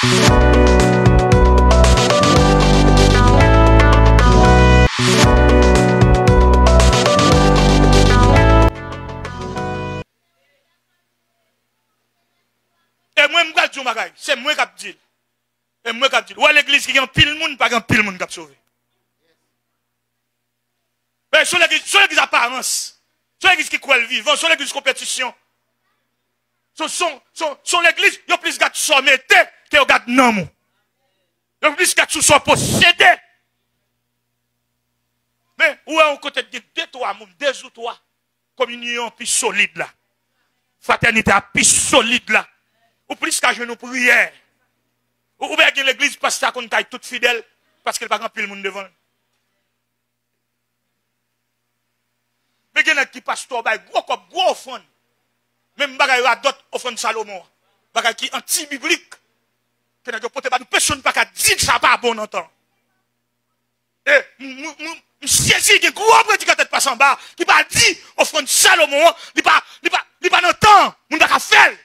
Et moi, je dis, c'est moi qui dis. Et moi qui dis, ouais, l'église qui a un pile monde, pas un pile monde qui a sauvé. Mais sur l'église apparence, sur l'église qui croit le vivant, sur l'église compétition, sur l'église, il y a plus de sommeté que de non. Il y a plus de sont possédés. Mais où est-ce côté de deux ou trois, communion plus solide là, fraternité plus solide là, ou plus qu'à genoux prière, ou bien l'église passe ça qu'on taille toute fidèle, parce qu'elle va remplir le monde devant. Mais il y a qui pasteur, gros offrande. Même il y a d'autres offrandes Salomon. Bagay qui anti-biblique. Que n'a pas de personne pas dire que ça pas bon en temps. Et saisi que gros prédicateur passe en bas qui pas dit offrande Salomon, il pas dans temps, on pas faire.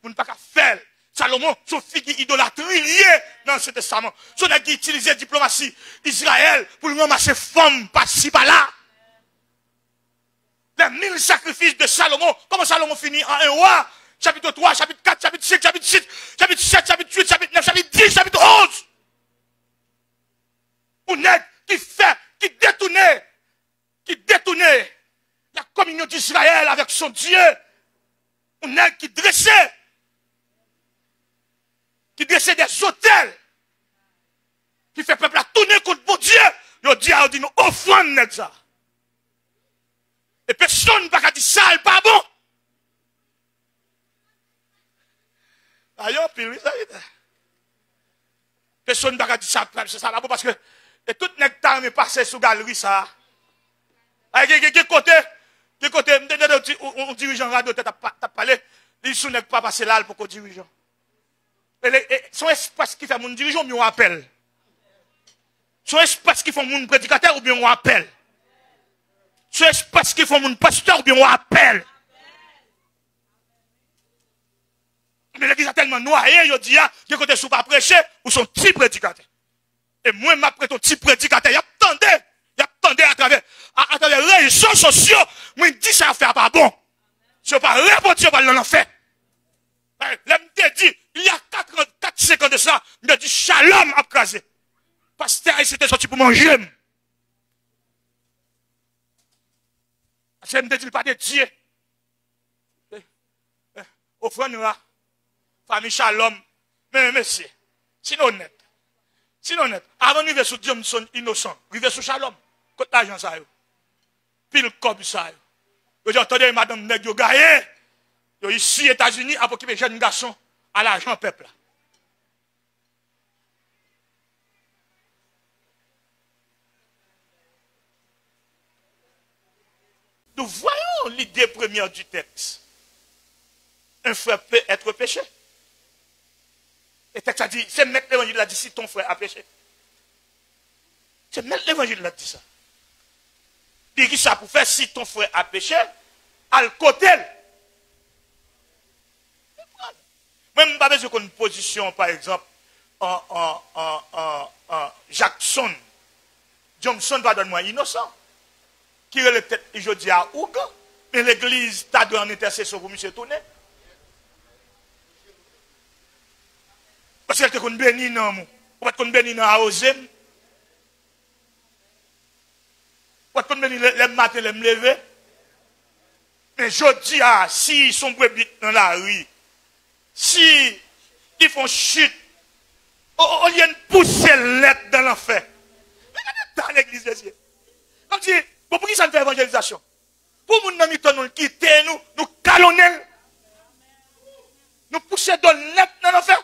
On pas faire. Salomon, son fille idolâtrie liée dans ce testament. Son a utilisé diplomatie Israël pour ramasser femmes par-ci par-là. Les 1000 sacrifices de Salomon. Comment Salomon finit en un roi? Chapitre 3, chapitre 4, chapitre 5, chapitre 6, chapitre 7, chapitre 8, chapitre 9, chapitre 10, chapitre 11. On est qui détournait la communion d'Israël avec son Dieu. On est qui dressait des hôtels, qui fait peuple à tourner contre mon Dieu. Il dit, nous offrande ça. Et personne ne va dire ça, c'est pas bon. Ailleurs, puis oui, ça y est. Personne ne va dire ça, c'est ça, pas bon, parce que et tout nectar me passe sous galerie, ça. Quel côté, on dirigeant radio, t'as parlé, il ne pas passer là pour qu'on dirigeant. Son espace qui fait mon dirigeant, on appelle. Son espace qui fait mon prédicateur, ou bien on appelle. Son espace qui fait mon pasteur, ou bien on appelle. Mais l'église a tellement noyé, il dit, que côté sous pas prêcher, ou son petit prédicateur. Et moi, m'après ton petit prédicateur, il attendait à travers les réseaux sociaux, moi, il dit ça fait pas bon. Si on pas répondre, on va l'enfer. Là, je me dit, il y a 4-5 ans de ça, je me dit, shalom à crasé. Pasteur, il s'était sorti pour manger. Parce que je me dit, pas de Dieu. Offrande, famille shalom. Mais, monsieur, sinon honnête. Avant de vivre sous Dieu, nous sommes innocents. Vivre sous shalom. Côté l'argent, ça, pile cob, ça. Vous entendez, madame Nèg, yo gagne. Ici, États-Unis, à occuper jeunes garçons à l'argent peuple. Nous voyons l'idée première du texte. Un frère peut être péché. Le texte a dit, c'est mettre l'évangile là dit si ton frère a péché. C'est mettre l'évangile là dit ça. Il dit ça pour faire si ton frère a péché, à le côté. Même je n'ai pas besoin d'une position, par exemple, en Jackson. Johnson, pardonne-moi, innocent. Qui est peut-être, je dis à Ouga, mais l'église t'a donné en intercession pour M. Tourné. Parce qu'elle te connaît béni dans moi. Ou pas te connaît béni dans Aosem. Ou pas te connaît béni le matin, le me lever. Mais je dis, si ils sont brebis dans la rue, si ils font chute, au lieu de pousser l'être dans l'enfer. Regardez dans l'église des cieux. Comme si, pour qui ça ne fait évangélisation? Pour nous, nous quitter, nous calonner, nous pousser dans l'être dans l'enfer.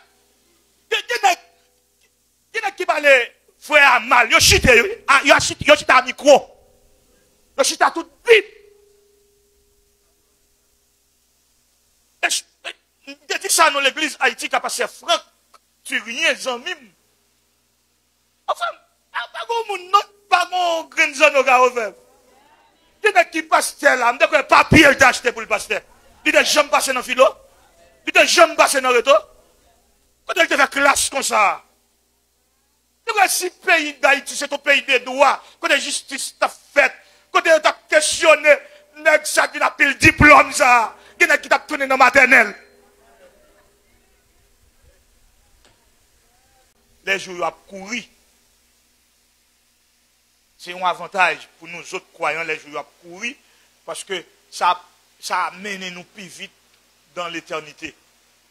Il y a qui parle frère à mal, il chute à micro, il chute à toute bip. Je dis ça dans l'église Haïti qui a passé Franck, tu rien, Zamim. Enfin, pas mon green zone au gars ouvert. Il y a qui pasteur là, je ne sais pas papier d'acheter pour le pasteur. Il ne jamais passer dans le philo. Il ne jamais passer dans le réseau. Quand il te fait classe comme ça. Si le pays d'Haïti, c'est ton pays des droits, quand la justice t'a fait, quand tu as questionné, ça qui n'a pas le diplôme, ça, qui t'a tourné dans la maternelle. Les jours à courir. C'est un avantage pour nous autres croyants, les jours à courir, parce que ça amène nous plus vite dans l'éternité.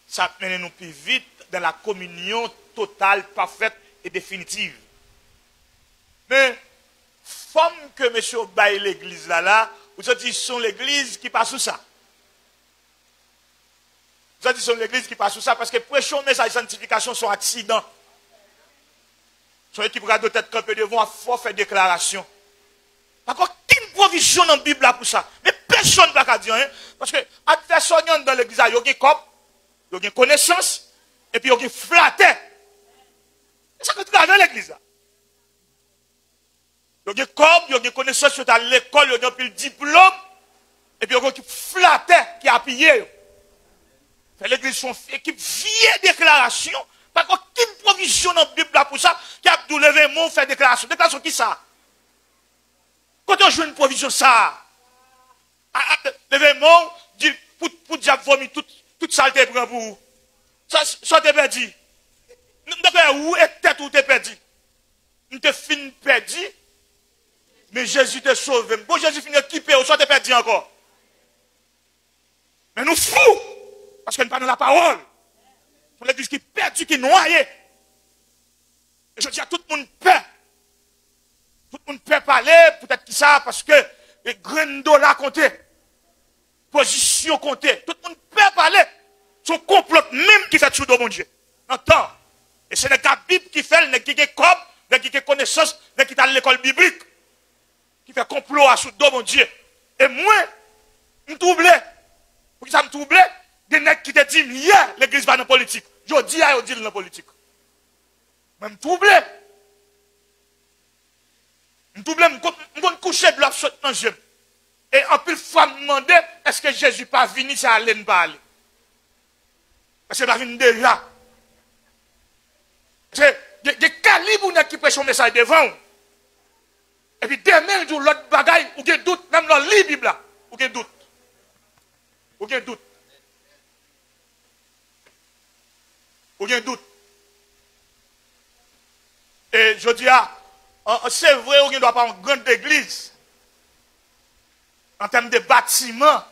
Ça amène nous plus vite dans la communion totale, parfaite et définitive. Mais, femme que monsieur baille l'église là, vous avez dit, sont l'église qui passe sous ça. Vous avez dit, sont l'église qui passe sous ça, parce que prêcher un message de sanctification, son accident. Son équipe de tête campée devant, faut faire déclaration. Par contre, aucune provision dans la Bible là pour ça. Mais personne ne va dire rien. Parce que, adversaire dans l'église, il y a un corps, il y a une connaissance, et puis il y a un flatté. C'est ça que tu as dans l'église. Il y a des corps, il y a des connaissances, il y a l'école, il y a un diplôme, et puis il y a qui flatté, qui a appuyé. L'église son équipe vieille déclaration, pas aucune provision dans la Bible là pour ça, qui a dû lever mon faire déclaration. Déclaration qui ça? Quand on joue une provision ça, lever mon, dit pour diable vomir toute saleté pour vous. Ça t'es perdu. Où est tête ou t'es perdu? Nous te fin perdu, mais Jésus te sauvé. Bon, Jésus finit équipé, ou soit t'es perdu encore. Mais nous fous, parce que nous pas dans la parole. C'est l'église qui est perdue, qui est noyée. Et je dis à tout le monde peur. Tout le monde peut parler, peut-être que ça, parce que les grains de dollars comptent. Position comptée. Tout le monde peut parler. Son complot même qui fait sous de mon Dieu. Entends? Et ce n'est qu'à Bible qui fait, n'est qui est comme, n'est qui est connaissance, n'est qui est à l'école biblique. Qui fait complot à sous de mon Dieu. Et moi, je me trouble. Pour que ça me trouble, des nègres qui te disent, hier, l'église va dans la politique. Je dis à eux, dans la politique. Mais je me trouble. Je me trouble, je me coucher de l'absolu dans le jeu. Et en plus, fois me demander, est-ce que Jésus pas venu, ça allait ne pas aller? Parce que pas venu déjà. C'est des calibres qui prêchent un message devant. Et puis demain, il y a l'autre bagaille, ou il doute, même dans la Bible là, ou il doute. Ou il doute. Ou il doute. Et je dis, c'est vrai, on ne doit pas avoir une grande église. En termes de bâtiment.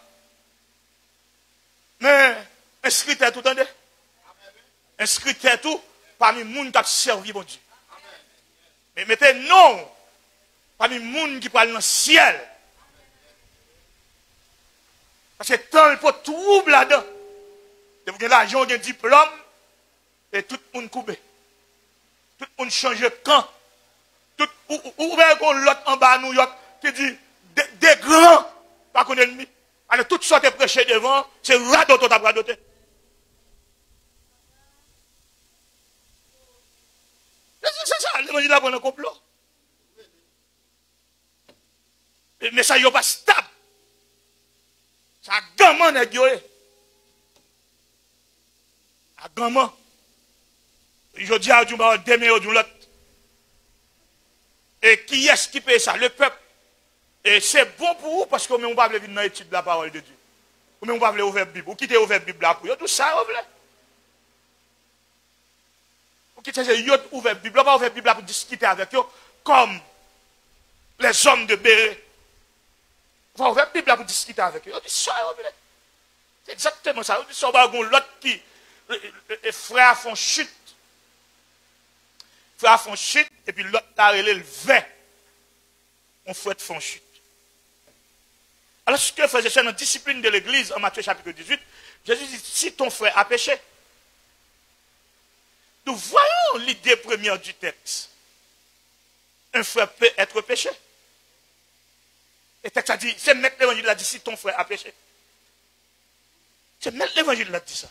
Mais, inscrite tout, entendez? Inscrite tout, parmi les gens qui ont servi, mon Dieu. Mais mettez non, parmi les gens qui parlent dans le ciel. Parce que tant il faut trouble là-dedans. Vous avez l'argent, vous avez un diplôme, et tout le monde coupé. Tout le monde change de camp. Ou bien qu'on l'autre en bas à New York qui dit des grands, pas qu'on ennemi. Alors toutes sortes de prêcher devant, c'est radoté, t'as radoté. C'est ça, l'évangile là pour un complot. Mais ça n'est pas stable. Ça a gamin n'est gueule. A gamin. Je dis à Dieu, demain, ou l'autre. Et qui est-ce qui paye ça? Le peuple. Et c'est bon pour vous parce que vous ne pouvez pas venir dans l'étude de la parole de Dieu. Vous ne pouvez pas ouvrir la Bible. Vous quittez ouvrir la Bible là pour vous. Tout ça, vous voulez. Vous quittez ouvrir la Bible. Vous ne pouvez pas ouvrir la Bible là pour discuter avec eux comme les hommes de Béret. Vous pouvez ouvrir la Bible là pour discuter avec eux. Vous dites ça, vous voulez. C'est exactement ça. Vous dites ça, l'autre qui, les frères font chute. Les frères font chute et puis l'autre a relé le vin. On fouette font chute. Alors, ce que faisait dans la discipline de l'église, en Matthieu chapitre 18, Jésus dit, si ton frère a péché, nous voyons l'idée première du texte. Un frère peut être péché. Le texte a dit, c'est mettre l'évangile a dit, si ton frère a péché. C'est mettre l'évangile a dit ça.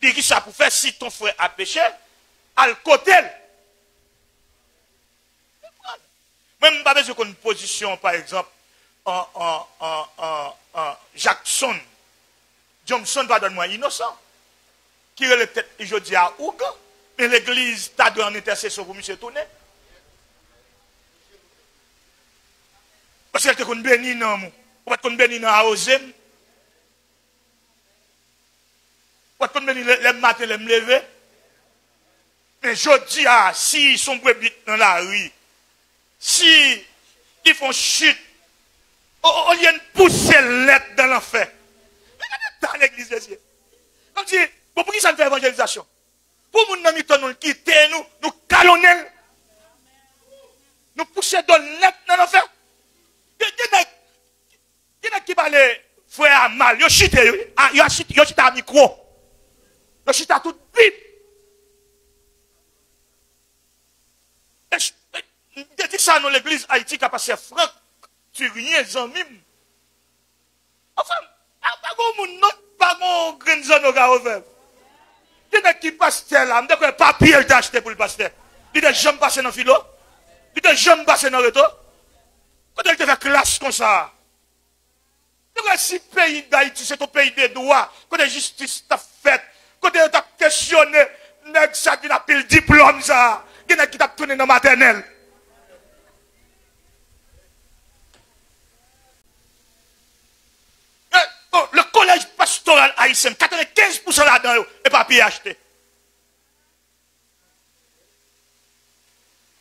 Il dit ça pour faire, si ton frère a péché, à le côté. Même pas besoin qu'on ait une position, par exemple, en Jackson, Johnson va donner moi innocent. Qui est le tête, je dis à Ougan. Mais l'église t'a donné en intercession pour M. Tourné. Parce qu'elle te connaît béni dans moi. Ou pas te connaît béni dans Aosem. Ou pas te connaît béni le matin, le me lever. Mais je dis à, si ils sont brebis dans la rue, si ils font chute, on vient pousser l'être dans l'enfer. Dans l'église de Dieu. Comme si, pour qui ça ne fait évangélisation? Pour nous nous quitter, nous calonner, nous pousser dans l'être dans l'enfer. Il y a qui parle frère mal, yo chute, yo chute à micro. Yo chute à toute bip. Je dis ça dans l'église Haïti qui a passé Franck, tu rien, Zanmim. Enfin, pas mon green zone au gars. Il y a qui passe là, je ne papier d'acheter pour le pasteur. Il y a jamais passé dans le philo. Il y a jamais passé dans le retour. Quand il te fait classe comme ça. Si le pays d'Haïti, c'est ton pays des droits, quand la justice t'a fait, quand tu as questionné, ça qui n'a pas le diplôme, ça, qui n'a qui t'a tourné dans la maternelle. Le collège pastoral haïtien, 95% là-dedans, et papier acheté.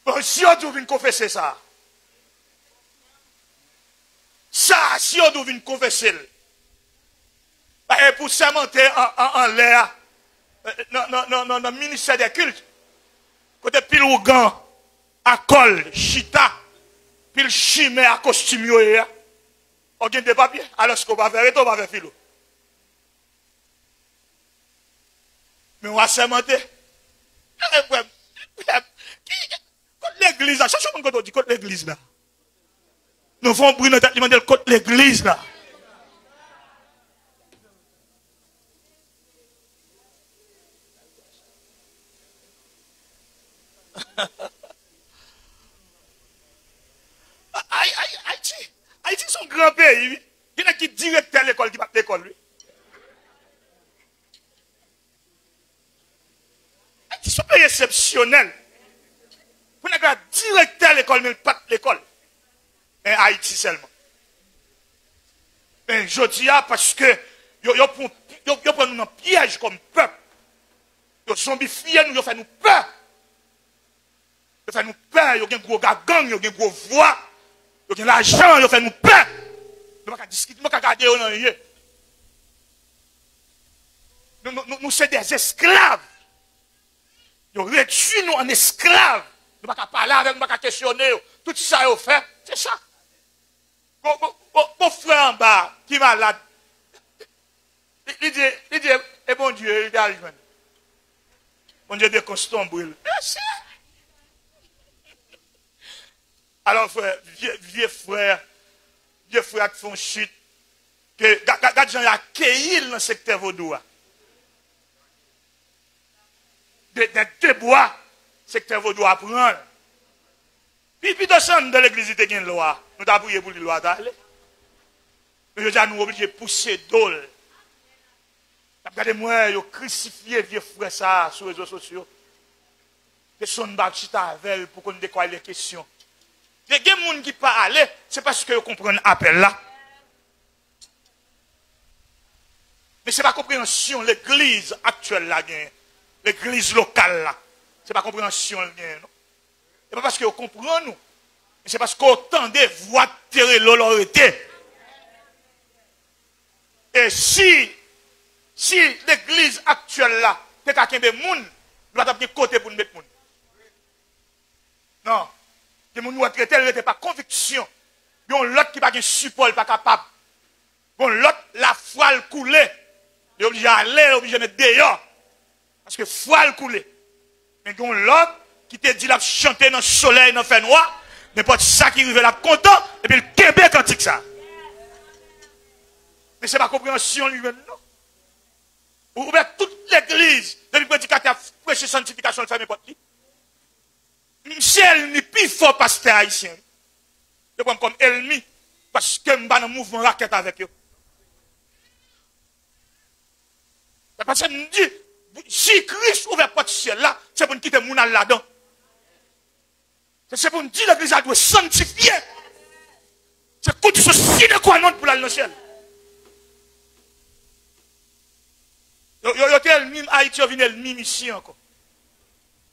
Bon, si on doit confesser ça, si on doit confesser, pour s'amonter en l'air, dans le ministère des cultes, côté pile ou gant, à col, chita, pile chimé à costume, on gagne des papiers, alors ce qu'on va faire, on va faire philo. Mais on va s'amonter. L'église là, chaque fois qu'on dit contre l'église là. Nous faisons brûler notre tête, demander contre l'église là. Haïti, c'est un grand pays. Il y en a qui directeur à l'école, qui va à l'école, lui. Haïti, c'est un pays exceptionnel. Vous n'avez pas directeur à l'école, mais pas l'école. Mais Haïti seulement. Mais je dis parce que ils prennent nous en piège comme peuple. Ils zombifié nous, ils font nous peur. Ils font nous peur, ils ont un gros gang, ils ont un gros voix, ils ont l'argent, ils font nous peur. Nous ne pouvons pas discuter, nous ne pouvons pas regarder. Nous sommes des esclaves. Ils réduisent nous en esclaves. Nous ne pouvons pas parler avec, nous ne pouvons pas questionner. Tout ça, ils fait. C'est ça. Mon frère en bas, qui est malade, il dit, et bon Dieu, il dit, bon Dieu, des constants brûlent. Alors, frère, vieux frère qui font chute, que, quand gens accueilli dans le secteur vaudois, des bois, secteur vaudois prendre. Puis, dans l'église, il y a une loi. Nous avons prié pour la loi d'aller. Mais je dis à nous obligés de pousser d'ol. Regardez-moi, ils ont crucifié vieux frère ça sur les réseaux sociaux. Ils sont battus avec pour qu'on décolle les questions. Il y a des gens qui ne peuvent pas aller, c'est parce qu'ils comprennent l'appel là. Mais ce n'est pas compréhension, l'église actuelle là, l'église locale là. Ce n'est pas compréhension, non. Ce n'est pas parce qu'ils comprennent nous. C'est parce qu'autant de voix de terre l'autorité. Et si l'église actuelle là, t'es quelqu'un de monde, nous avons côté pour nous mettre monde. Non. Les gens nous traité, ils n'étaient pas conviction. Il y a l'autre qui n'a pas de support, pas capable. Bon, l'autre, la foi le coulé. Il est obligé d'aller, il est obligé de mettre dehors. Parce que foi le coulé. Mais il y a l'autre qui te dit la chanter dans le soleil, dans le fait noir. N'importe ça qui arrive là content, et puis le Québec antique ça. Mais ce n'est pas compréhension lui-même, non. Ou bien toute l'église, depuis le prédicateur prêcher sanctification, le fait n'importe qui. Michel n'est plus fort pasteur haïtien. Je prends comme ennemi, parce que je suis dans le mouvement raquette avec eux. Parce que me dit, si Christ ouvre la porte du ciel là, c'est pour nous quitter mon là-dedans. C'est pour nous dire que l'église doit sanctifier. C'est pour tout ceci de quoi non pour aller dans le ciel. Yo tel mime Haïti, vient le mime ici encore.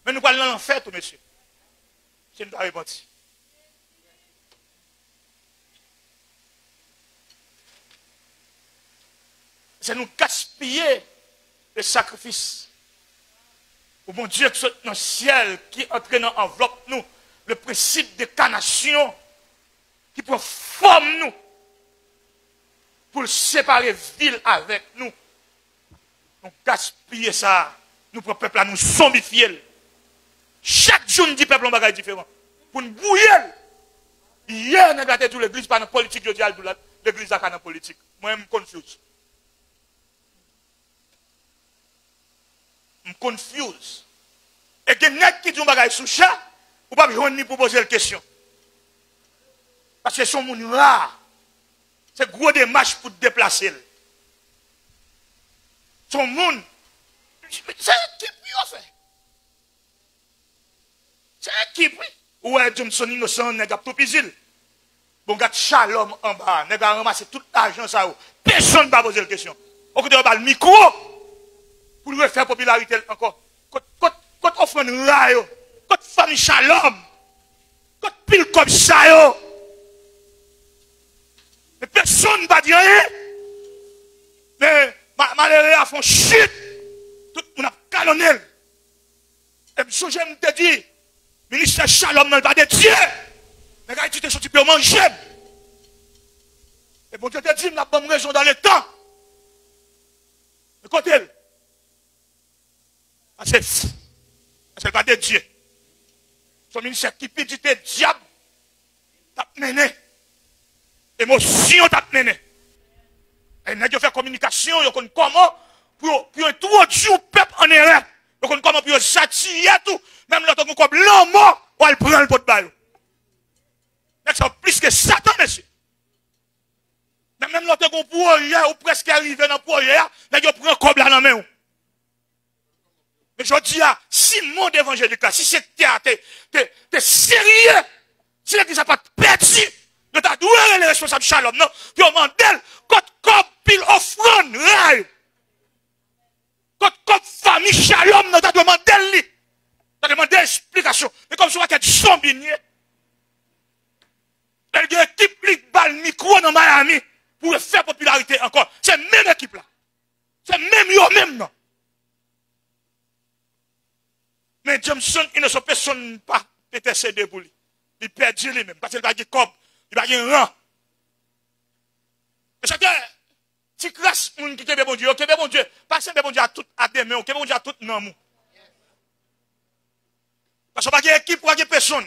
Mais nous parlons dans l'enfer, tout monsieur. C'est une pas menti. C'est nous gaspiller le sacrifice. Au bon Dieu qui saute dans le ciel, qui entraîne dans enveloppe nous, le principe de canation, qui prend forme nous, pour séparer ville avec nous. Nous gaspiller ça, nous pour le peuple à nous zombifier. Chaque jour, nous dit peuple en bagage différent. Pour nous bouiller. Hier, nous avons dit l'église par la politique, je dis à l'église dans la politique. Moi, je me confuse. Je me confuse. Et que net qui dit un bagage sous chat, ou pas besoin ni pour poser la question. Parce que son monde rare. C'est gros démarche pour te déplacer. Son monde, c'est équipe qui fait. C'est équipe, oui. Ouais, Johnson innocent, n'est pas tout pisil. Bon, gars, Shalom en bas, n'est pas ramasser tout l'argent, ça. Personne ne va poser la question. On peut avoir le micro pour lui faire popularité encore. Quand on offre un rayo, quand famille Shalom, quand pile comme ça, yo. Mais personne ne va dire rien. Mais malheureux a fait chute. Tout le monde a calonné. Et je me dis, ministre Shalom n'a pas de Dieu. Mais quand tu te sorti pour manger. Et bon Dieu te dit, il n'a pas de raison dans le temps. Écoutez. C'est pas de Dieu. Son ministère qui peut dire diable. T'as mené. Émotion t'as mené. Et nous avons fait communication, nous avons comment pour introduire le peuple en erreur. Nous avons comment pour châtier tout. Même là, nous avons comme l'homme mort, on va le prendre le pot de balle. C'est plus que Satan, monsieur. Même là, nous avons pour hier, ou presque arrivé dans le projet, nous avons pris un cob là dans la main. Mais je dis, si le monde évangélique, si c'est théâtre, t'es sérieux, si l'église n'a pas perdu, nous t'as doué les responsables Shalom, non? Puis on mandel, quand pile offrande, rail. Quand famille Shalom, nous t'as demandé lui. T'as demandé explication. Mais comme ça, qu'il y a du zombinier. Il y a une équipe qui bat le micro dans Miami pour faire popularité encore. C'est la même équipe là. C'est même yo même non. Mais Jameson, il ne se personne pas intercéder pour lui. Il perd lui-même. Parce qu'il va y avoir il va y avoir un rang. C'est que, si grâce, on qui est bon Dieu, ok, bon Dieu, parce que bon Dieu a tout à des mains, ok, bon Dieu a tout dans nous. Parce qu'on va y avoir équipe, pour y avoir personne.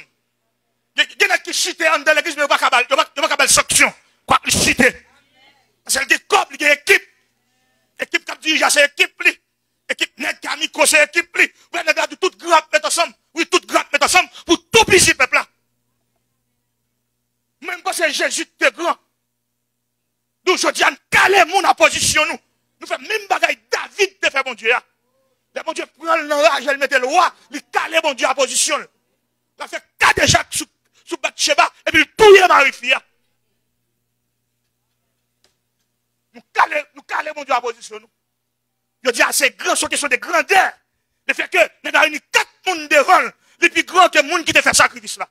Il y a qui chite en dans l'église, mais il n'y a pas de sanction. Quoi que chite. Parce qu'il y a des couples, il y a équipe. Équipe qui dirige, c'est équipe. Équipe net, qui a micro, c'est équipe. Oui, on a toute grappe mettre ensemble. Oui, toute grappe mettre ensemble pour tout pisser, peuple là. Même quand c'est Jésus qui est grand. Nous, je dis, on calme mon en position, nous. Nous faisons même bagaille David de faire mon Dieu. Le bon Dieu prend l'enrage, il met le roi, il calme mon Dieu en position. Il a fait 4 Jacques sous Bathsheba, et puis il touille Marie-Fille. Nous calme mon Dieu en position, nous. Je dis, c'est grand, c'est une question de grandeur. Le fait que nous avons réuni 4 personnes devant, les plus grands que les gens qui te fait sacrifice là.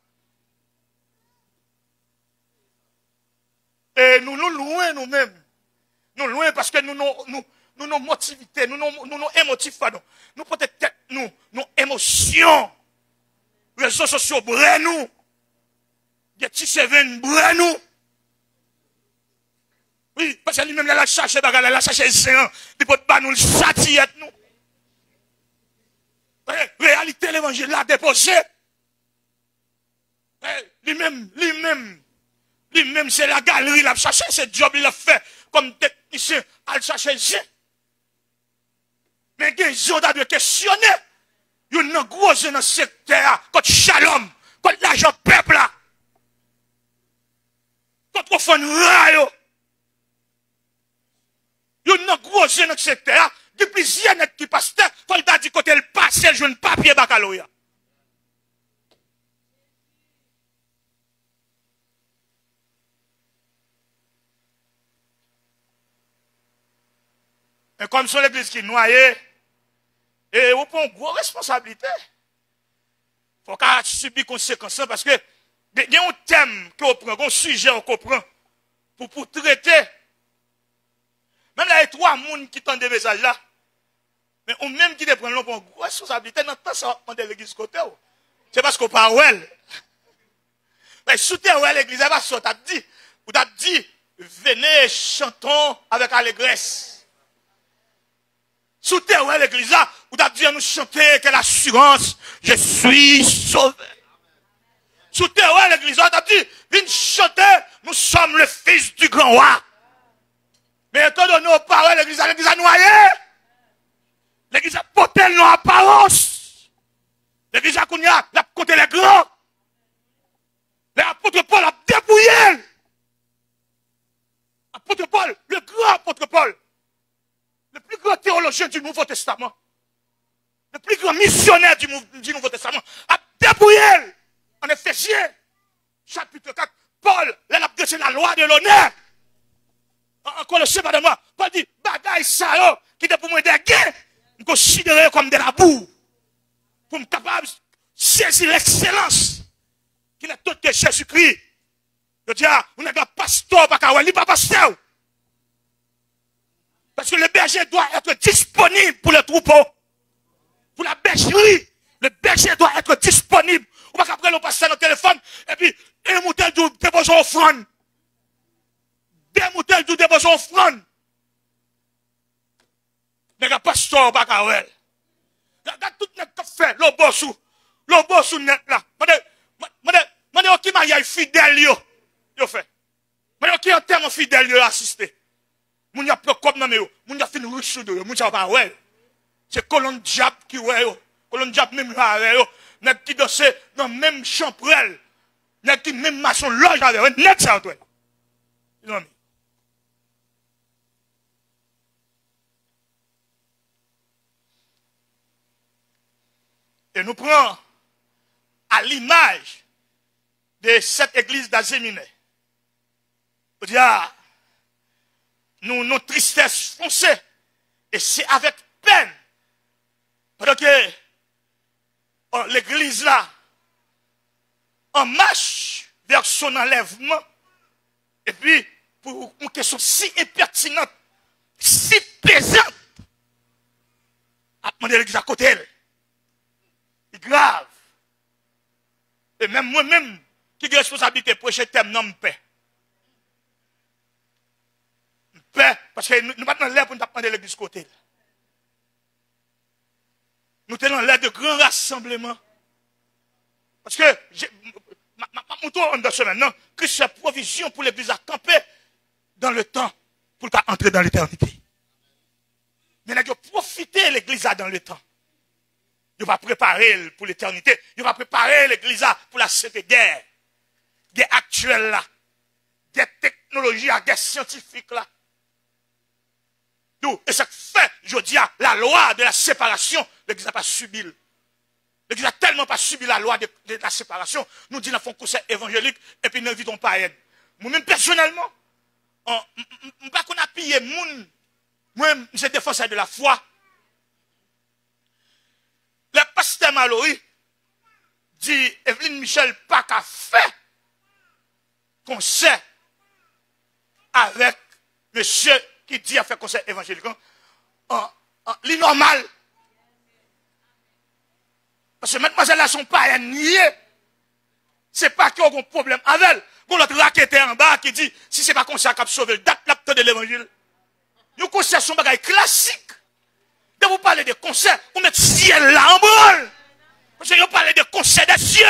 Et nous loin nous-mêmes. Nous loin parce que nous motivité, nous émotifs, pardon. Nous peut-être nous émotions. Réseaux sociaux, brûlent nous. Des petits sévènes, brûlent nous. Oui, parce que lui-même, il a cherché, il a cherché le Seigneur. Il peut pas nous le châtier, nous. Réalité, l'évangile l'a déposé. Lui-même, c'est la galerie, il a cherché ce job, il a fait comme technicien, à chercher Dieu. Mais ils ont de questionner. Il y a une grosse dans le secteur, contre Shalom, contre l'argent peuple là. Contre le fond rayo. Il y a une grosse dans le secteur, il y a plusieurs net qui pasteur, faut le dit côté le passe, je ne papier baccalauréat. Mais comme son l'église qui est noyée, et vous prenez une grosse responsabilité. Il faut qu'on subisse conséquences parce que il y a un thème qu'on prend, un sujet qu'on prend pour traiter. Même là, il y a 3 personnes qui tendent des messages là. Mais on même qui prend une grosse responsabilité dans le temps, ça va de l'église côté. C'est parce qu'on parle ouais. Mais soutenez ouais l'église, elle va sortir. Vous avez dit, venez, chantons avec allégresse. Sous terre, ouais, l'église, vous avez dit à nous chanter quelle assurance, je suis sauvé. Sous terre, ouais, l'église, vous avez dit, viens chanter, nous sommes le fils du grand roi. Mais étant donné nos paroles, l'église a noyé. L'église a porté le nom apparence. L'église a compté les grands. L'apôtre Paul a dépouillé. Apôtre Paul, le grand apôtre Paul. Le plus grand théologien du Nouveau Testament, le plus grand missionnaire du Nouveau Testament, a dépouillé en Éphésiens, chapitre 4, Paul, là, a prêché la loi de l'honneur. En Colossiens, pardon moi, Paul dit, bagaille ça, qui est pour moi des gains, me considérer comme de la boue, pour me capable de saisir l'excellence, qui n'est autre que Jésus-Christ. Je dis, on n'est pas pasteur, pas pasteur. Parce que le berger doit être disponible pour le troupeau. Pour la bergerie, le berger doit être disponible. Ou pas qu'après, on passe ça dans le téléphone, et puis, un moutel d'où dépose offrande. 2 moutels d'où dépose offrande. Mais il n'y a pas de pasteur, pas qu'à ouais. Regarde tout net que fait, le bossou net là. Mande qui mariage fidèle yo fait. Mande qui enterre fidèle yo assisté. Moun y a peu comme nan yo, moun y a fin riche de yo, moun y a pas ouais. C'est colon diable qui ouais yo, colon diable même là yo, net qui danse dans même chambrelle, net qui même maçon loge avec, net ça toi. Non. Et nous prenons à l'image de cette église d'Azéminé. On dit nous tristesse foncée. Et c'est avec peine. Parce que l'église là, en marche vers son enlèvement. Et puis, pour une question si impertinente, si pesante, à demander l'église à côté elle. C'est grave. Et même moi-même, qui a responsabilité pour prêcher thème non paix. Paix, parce que nous ne sommes pas dans l'air pour nous demander l'église côté. Nous sommes dans l'air de grands rassemblements. Parce que, mon tour en semaine, non, Christ a provision pour l'église à camper dans le temps pour entrer dans l'éternité. Mais il faut profiter de l'église dans le temps. Il va préparer pour l'éternité. Il va préparer l'église pour la sainte guerre. Guerre actuelle là. Guerre technologie, guerre scientifique là. Et ça fait, je dis, la loi de la séparation, l'église n'a pas subi. L'église n'a tellement pas subi la loi de la séparation. Nous disons, nous faisons un conseil évangélique et puis nous n'invitons pas à aide. Moi-même, personnellement, je ne sais pas qu'on a pillé moun. Moi-même, je suis défenseur de la foi. Le pasteur Mallory dit, Evelyne Michel, pas qu'à faire conseil avec monsieur qui dit à faire conseil évangélique. L'inormal. Parce que mademoiselle là, son pas nié. C'est pas qu'il y a un problème avec elle. Qu'on l'autre raquette en bas qui dit, si c'est pas conseil qui a sauvé le date l'acte de l'évangile. Nous conseils sont bagaille classique. De vous parler de conseils, vous mettez ciel là en branle. Parce que vous parlez de conseils des cieux.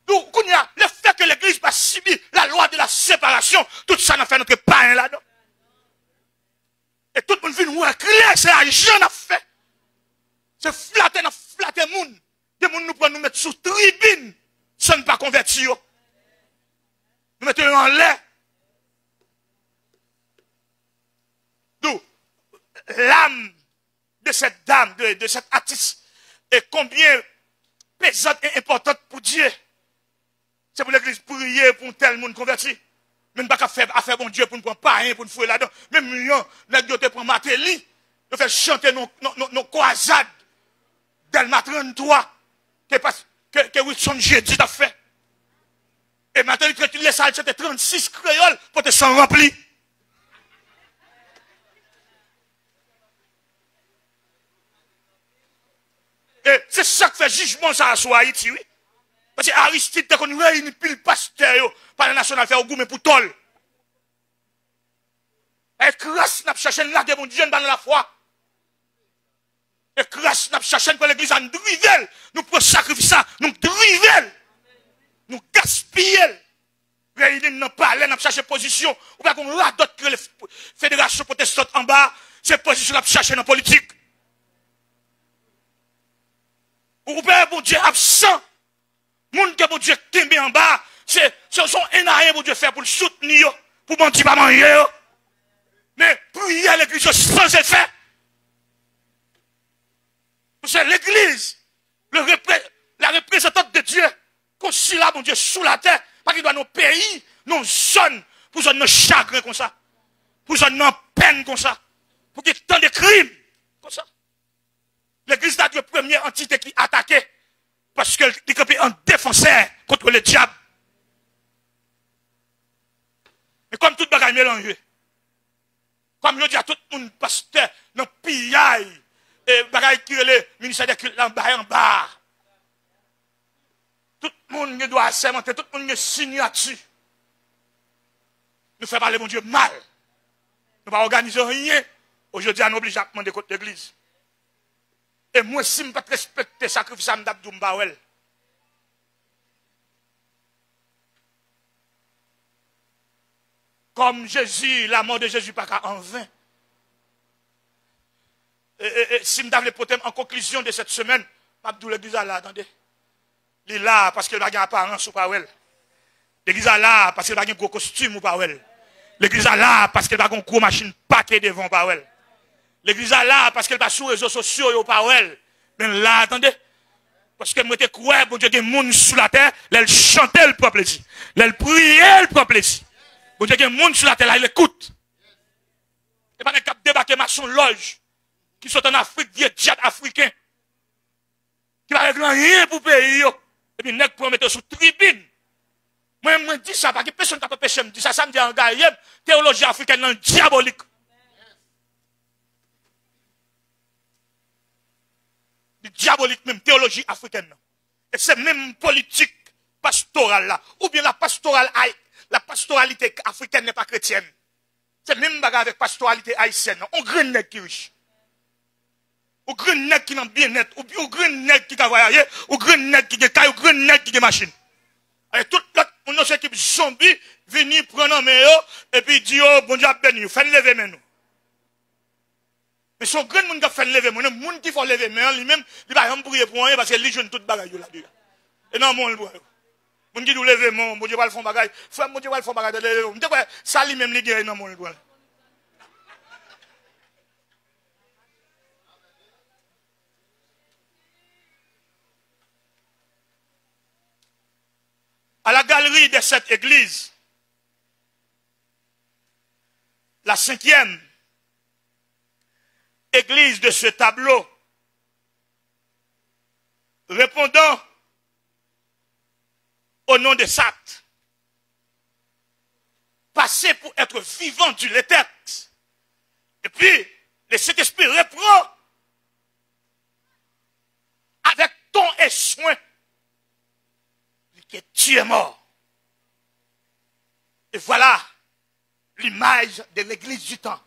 Donc, le fait que l'église va subir la loi de la séparation, tout ça n'a fait notre pain là-dedans. Et tout le monde vient nous clair, c'est l'argent n'a fait. C'est flatter moun. Des moun nous prennent nous mettre sous tribune, sans ne pas convertir. Nous mettons en l'air. Donc, l'âme femme, de cet artiste, et combien pesante et importante pour Dieu. C'est pour l'église prier pour un tel monde converti. Même pas qu'à faire bon Dieu pour ne prendre pas rien, pour ne fouiller là-dedans. Même millions, nous te prendre Matéli, nous fait chanter nos croisades. Delma 33, que Wilson Jeudi t'a fait. Et maintenant, tu laisses aller chanter 36 créoles pour te s'en remplir. Et c'est ça qui fait jugement ça sur Haïti, oui. Parce que Aristide, quand on réunit pile pasteur par la nationale, fait au goût, mais pour tol. Et grâce, n'a cherché là de mon Dieu dans la foi. Et grâce, n'a cherché pour l'église en drivel. Nous prenons sacrifice ça, nous drivel. Nous gaspillons. Réunir dans le palais, n'a cherché position. Ou bien qu'on a d'autres que les fédérations protestantes en bas, c'est position n'a cherché dans la politique. Ou bien, bon Dieu, absent. Moun que bon Dieu tombe en bas, ce sont un pour Dieu faire pour le soutenir, pour bon Dieu pas manger. Mais prier à l'église sans effet. C'est l'église, la représentante de Dieu, qu'on s'y là, mon Dieu, sous la terre, parce qu'il doit nos pays, nos zones, pour zone nos chagrins comme ça, pour zone nos peines comme ça, pour qu'il y ait tant de crimes comme ça. L'église est la première entité qui attaquait. Parce qu'elle est un défenseur contre le diable. Mais comme tout bagaille mélangé, comme je dis à tout le monde, pasteur, dans le pillage, et bagaille qui est le ministère des cultes en bas, tout le monde doit assermenter, tout le monde signer là-dessus. Nous faisons parler, mon Dieu, mal. Nous ne pas organiser rien. Aujourd'hui, on oblige à demander contre l'église. Et moi, si je ne peux pas respecter le sacrifice de M'dabdou Mbawel, comme Jésus, la mort de Jésus, pas en vain. Si je dois porter en conclusion de cette semaine, M'Abdou l'église là, attendez. Il est là parce qu'il a une apparence ou pas. L'église là parce qu'il a un gros costume ou pas. L'église là parce qu'il a une gros machine paquet devant pas. L'église là, parce qu'elle va sur les réseaux sociaux, et au parole. Mais là, attendez. Parce que moi, je crois, bon Dieu, il y a des gens sous la terre, elle chantait le propre plaisir. Elle priait le propre plaisir. Bon Dieu, il y a des gens sous la terre, là, il écoute. Et pas des cap débarquer maçon loge, qui sont en Afrique, vieux djihad africain, qui va régler rien pour pays, et puis, nèg pour mettre sous tribune. Moi, je dis ça, parce que personne ne peut pécher, me dit ça, ça me dit en gaïem, théologie africaine, non, diabolique. Diabolique même, théologie africaine. Et c'est même politique pastorale là. Ou bien la pastoralité africaine n'est pas chrétienne. C'est même bagarre avec pastoralité haïtienne. On grand nèg qui riche. Ou grand nèg qui n'a bien net. Ou grand nèg qui a voyagé. Ou grand nèg qui a caille. Ou grand nèg qui a machine. Et toute notre équipe zombie vient prendre en main et puis dit, oh, bon Dieu, béni, faites lever maintenant. Mais son grand monde qui fait lever, mon monde qui faut lever, mais lui-même, il va pas prier pour rien parce que lui jeune toute bagaille là dedans. Et non mon bois. Mon qui doit lever mon Dieu va le faire bagaille. Frère mon Dieu va le faire bagaille de lever. Ça lui même lui gagne non mon bois. À la galerie de cette église, la 5e église de ce tableau, répondant au nom de Sat, passé pour être vivant du texte. Et puis, le Saint-Esprit reprend avec ton et soin que tu es mort. Et voilà l'image de l'église du temps,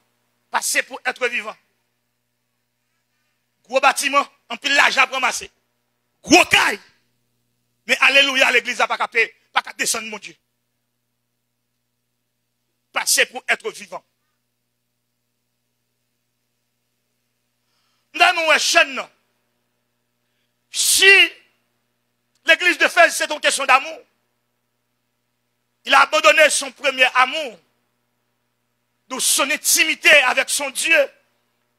passé pour être vivant. Gros bâtiment, en pile l'argent ramassé. Gros caille. Mais alléluia, l'église n'a pas capé, pas qu'à descendre, mon Dieu. Passé pour être vivant. Dans nos chaînes, si l'église de Fès, c'est une question d'amour, il a abandonné son premier amour, de son intimité avec son Dieu,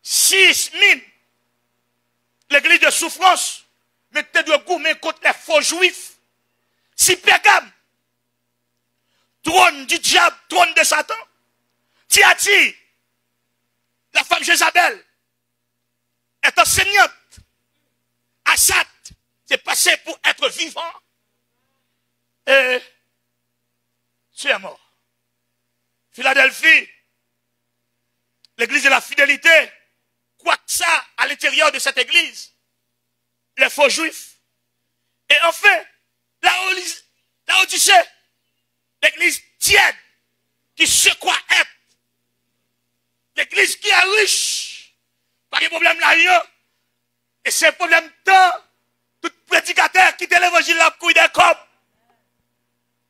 6 000 l'église de souffrance, mettez de gourmet contre les faux juifs. Si Pergame, trône du diable, trône de Satan, Thyatire, la femme Jézabel, est enseignante, Assad, c'est passé pour être vivant, et tu es mort. Philadelphie, l'église de la fidélité, quoi que ça à l'intérieur de cette église, les faux juifs. Et enfin, la Odyssée, l'église tiède, qui se croit être, l'église qui est riche, pas de problème là, rien. Et c'est un problème temps, tout prédicateur qui te l'évangile la couille des copes.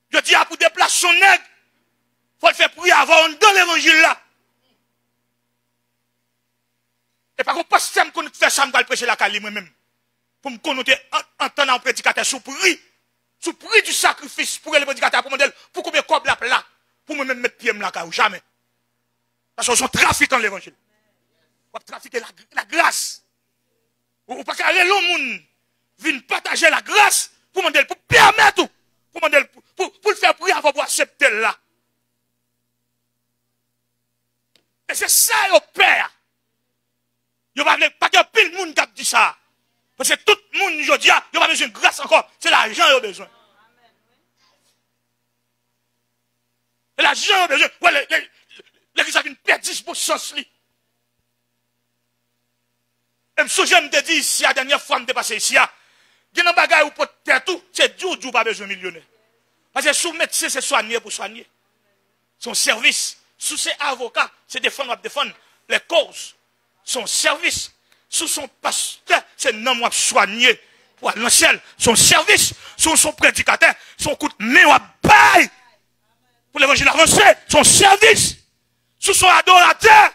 Je dis à pour déplacer son nègre, faut le faire prier avant dans l'évangile là. Et par contre, pas si je me fais ça, je vais prêcher la cali moi-même. Pour me connaître en temps en prédicateur sous prix du sacrifice pour le prédicateur, pour me dire, pour combien de copes là, pour moi-même mettre pied là, ou jamais. Parce qu'ils sont trafiquants l'évangile. Ils trafiquer la grâce. Ou pas qu'à l'homme monde vienne partager la grâce pour me dire, pour permettre, pour me dire, pour le faire prier avant pour accepter là. Et c'est ça au père. Il n'y a pas que pile monde qui a dit ça. Parce que tout le monde, je dis, il n'y a pas besoin de grâce encore. C'est l'argent qu'il a besoin. Et l'argent qu'il a besoin. Ouais, l'église a une perte 10%. Et je me dis ici, la dernière fois que je suis passé ici, il y a un bagage où pour faire tout, c'est du pas besoin de millionnaire. Parce que sous médecin, c'est soigner pour soigner. Son service, sous ses avocats, c'est défendre les causes. Son service, sous son pasteur, c'est non moi soigner pour aller dans le ciel. Son service, sous son prédicateur, son coup de main à bail pour l'évangile avancé. Son service, sous son adorateur.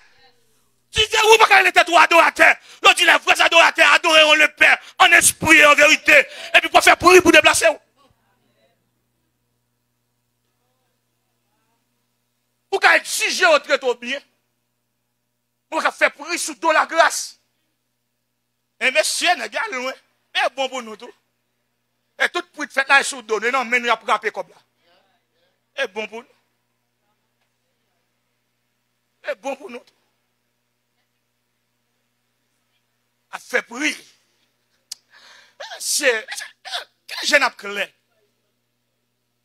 Tu dis où pas qu'il était tout adorateur. L'autre dit les vrais adorateurs adoreront le Père en esprit et en vérité. Et puis pour faire prier pour déplacer. Pour qu'à exiger au traité bien. Pour qu'à faire prier sous de la grâce. Et messieurs, n'est pas loin. Mais bon pour nous tout. Et tout prix de fête là est sous donné. Non, mais nous avons frappé comme là. Et bon pour nous. Et bon pour nous. A fait prier. C'est. Quel jeune a clair.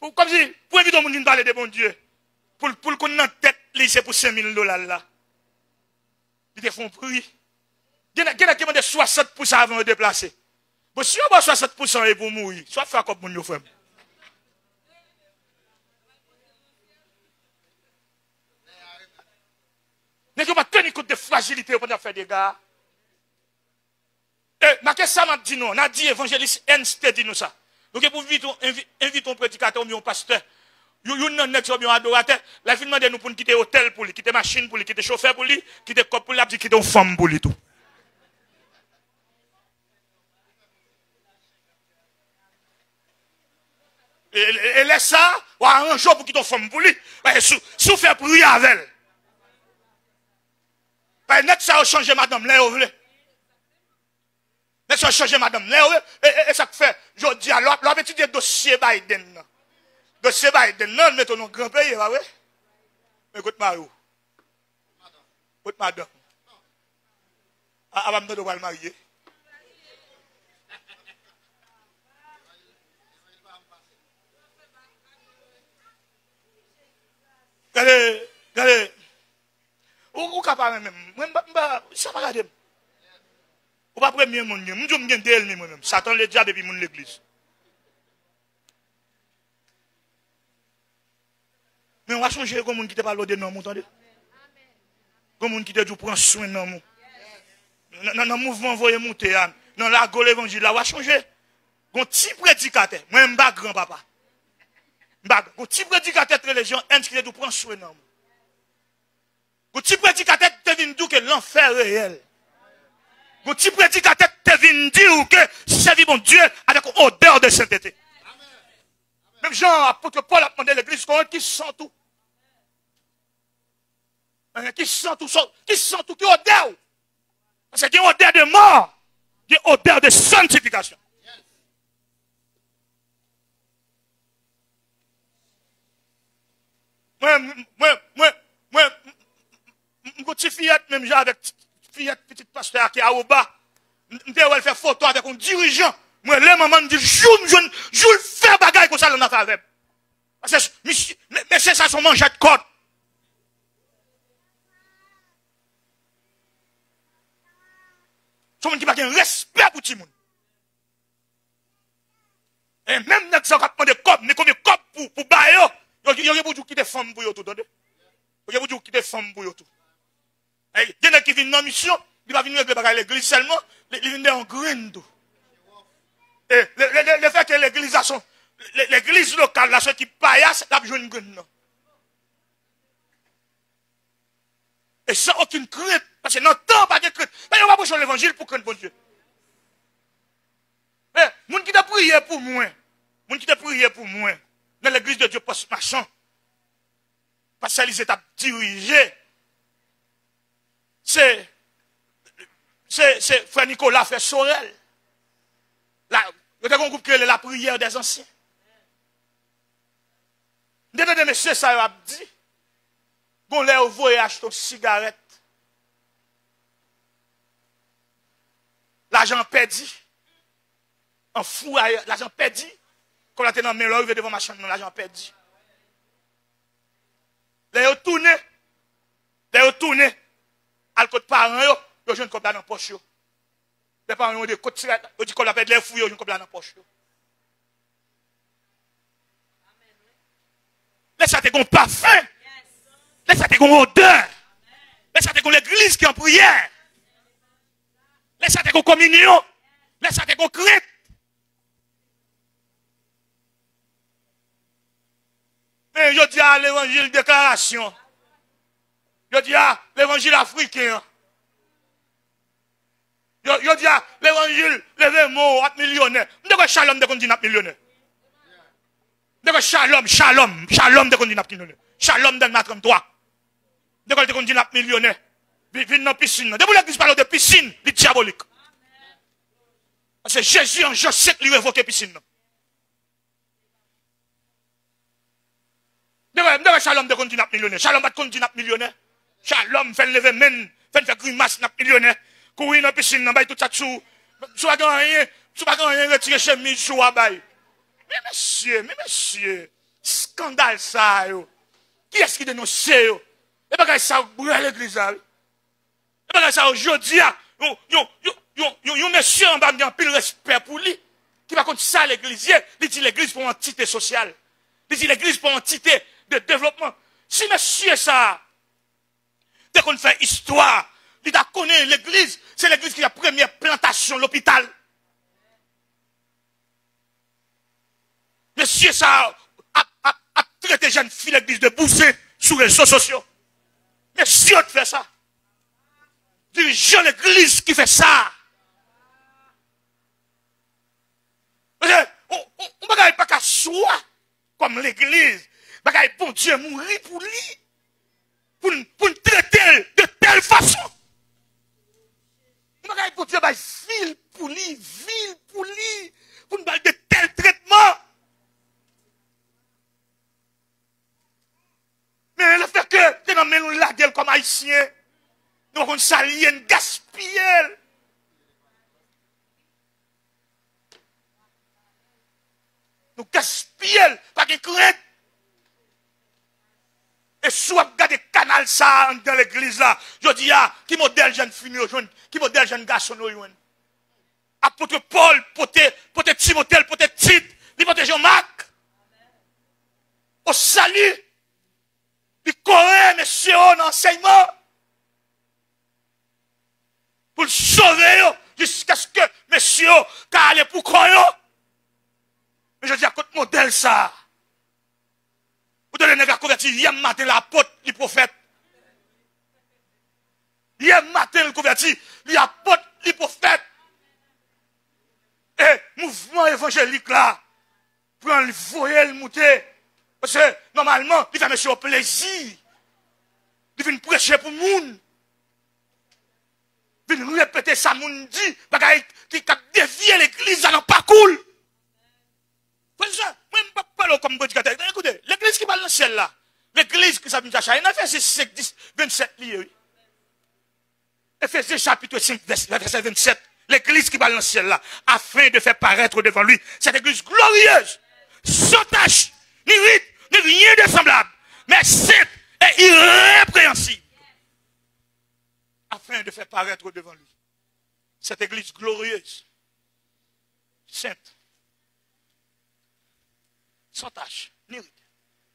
Comme si, pour éviter au monde de parler de bon Dieu. Pour qu'on ait en tête, c'est pour $5,000 là. Ils te font prier. Il y en a qui demandent 60% avant de déplacer. Bon, si on a 60% et pour mourir, soit faire comme mon frère. Mais on va tenir compte de fragilité pour faire des gars. Et, ma question m'a dit non, on a dit évangéliste Ernst dit nous ça. Donc, pour inviter un prédicateur ou un pasteur, yon nan nek un adorateur, la fin demande nous pour quitter hôtel pour lui, quitter machine pour lui, quitter chauffeur pour lui, quitter cop pour lui, quitter une femme pour lui tout. Et laisse ça, ou un jour pour quitter une femme pour lui, si vous faites prier avec elle. Parce que net ça a changé madame, là, vous voulez. Net ça a changé madame, là, et ça fait, je dis alors, l'habitude de dossier Biden. Dossier Biden, non, mettons nos grands pays, ouais. Écoute, Marou. Écoute, madame. Avant de devoir le marier. Regardez. Ou capable même. Ça va regarder. Ou pas premier monde. Je me dis que moi-même. Satan le diable depuis l'église. Mais on va changer comme on qui te parle de non, entendez? Comme on qui te dit prendre soin de non. Dans le mouvement, voyez monter. Dans la gueule l'évangile, là, on va changer. Un petit prédicateur. Moi, je ne suis pas grand-papa. Un petit prédicateur de religion, un qui te prend soin de non. Un petit prédicateur te vient dire que l'enfer est réel. Un petit prédicateur te vient dire que servir mon Dieu avec odeur de sainteté. Même Jean, apôtre Paul a demandé à l'église qui sent tout. Qui sent tout, qui odeur. Parce qu'il y a une odeur de mort. Il y a une odeur de sanctification. Moi, je fillette, même avec fillette, petite pasteur qui est au bas. Je vais faire photo avec un dirigeant. Moi, les mamans me disent, je le fais bagaille comme ça dans la faveur. Parce que, mais c'est ça son manger de code. Son monde qui n'a pas de respect pour tout le monde. Et même dans ça, on a des copes, mais combien de copes pour bailler, il y a beaucoup qui des femmes pour tout. Il y a beaucoup qui des femmes pour tout. Il y a qui viennent dans la mission, il va venir avec l'église seulement, il vient en grain tout. Et le fait que l'église locale, là, ceux qui paillassent, là, ils jouent une graine. Et sans aucune crainte, parce que dans le temps, pas de crainte. Mais on va prêcher l'évangile pour craindre bon Dieu. Mais, moun qui t'a prié pour moi, dans l'église de Dieu post-machin, parce que les étapes dirigées, c'est frère Nicolas fait Sorel. Là, il y a un groupe qui est la prière des anciens. Détenez, monsieur, ça a dit. Bon, là, vous voyez acheter une cigarette. L'argent perdu. En fou, l'argent perdu. Quand on a dans le main, il devant ma chambre, l'argent perdu. Là, vous tournez. À le côté parents, vous avez un couple dans la poche. Les parents ont des côtes, vous dites qu'on appelle les fouilles, vous avez un couple dans la poche. Laissez-moi te gon parfum. Laissez-moi te gon odeur. Laissez-moi te gon l'église qui est en prière. Laissez-moi te gon communion. Laissez-moi te gon crainte. Mais je dis à l'évangile déclaration. Je dis à l'évangile africain. Je dis à l'évangile, l'événement, 4 millionnaires. Je dis à Shalom de qu'on dit 4 millionnaires. Je dis à Shalom de qu'on dit 4 millionnaires. Shalom de 33. Je dis à qu'on dit 4 millionnaires. Viens dans la piscine. Depuis l'église parle de piscine, c'est diabolique. Parce que Jésus en Jean 7 lui révoque la piscine. Je dis à Shalom de qu'on dit 4 millionnaires. Shalom de qu'on dit 4 millionnaires. Shalom fait lever men, fait faire grimace 4 millionnaires. Courir dans la piscine, dans tout ça dessous. Soit rien, retirer chemise, sous abaye. Mais monsieur, scandale ça, yo. Qui est-ce qui dénonce, yo? Et pas ça, brûle l'église, et pas ça, aujourd'hui, yon monsieur en bas, il y a un pile respect pour lui. Qui va contre ça, l'église, il dit l'église pour une entité sociale. Il dit l'église pour une entité de développement. Si monsieur ça, dès qu'on fait histoire, il a connu l'église, c'est l'église qui a la première plantation, l'hôpital. Monsieur, ça a traité jeune fille l'église de bousser sur les réseaux sociaux. Monsieur, tu fais ça. Dirigeant l'église qui fait ça. On ne va pas qu'à soi, comme l'église. On va bon Dieu mourir pour lui. Pour nous traiter de telle façon. On va bon Dieu vil pour lui. Pour nous parler de tel traitement. Mais le fait que nous la gueule comme haïtiens, nous avons salier, nous gaspiller. Nous gaspiller, pas de crainte. Et soit regarder canal ça dans l'église là, je dis, qui modèle jeune fille, qui modèle jeune garçon, apôtre Paul, peut-être Timothée, peut-être Tite, peut-être Jean-Marc. Au salut. Il correct, monsieur, en enseignement. Pour le sauver, jusqu'à ce que monsieur, car aller pour croire. Mais je dis à côté modèle ça. Vous donnez les gars convertis, hier matin l'apôtre, le prophète. Hier matin le converti, l'apôtre, le prophète. Et mouvement évangélique là, prend le voyer, le monter. Parce que normalement, il fait monsieur au plaisir. Il vient prêcher pour le monde. Il vient répéter ça moun dit, bagay qui a dévié l'église, ça n'a pas cool. Moi, je ne parle pas comme prédicateur. Écoutez, l'église qui parle dans le ciel là, l'église qui s'appelle Chacha, il a fait 5, 10, 27 liés. Éphésiens chapitre 5, verset 27. L'église qui parle dans le ciel là, afin de faire paraître devant lui cette église glorieuse, sans tache, ni rite, ni rien de semblable, mais sainte et irrépréhensible. Afin de faire paraître devant lui cette église glorieuse, sainte, sans tache, ni rite,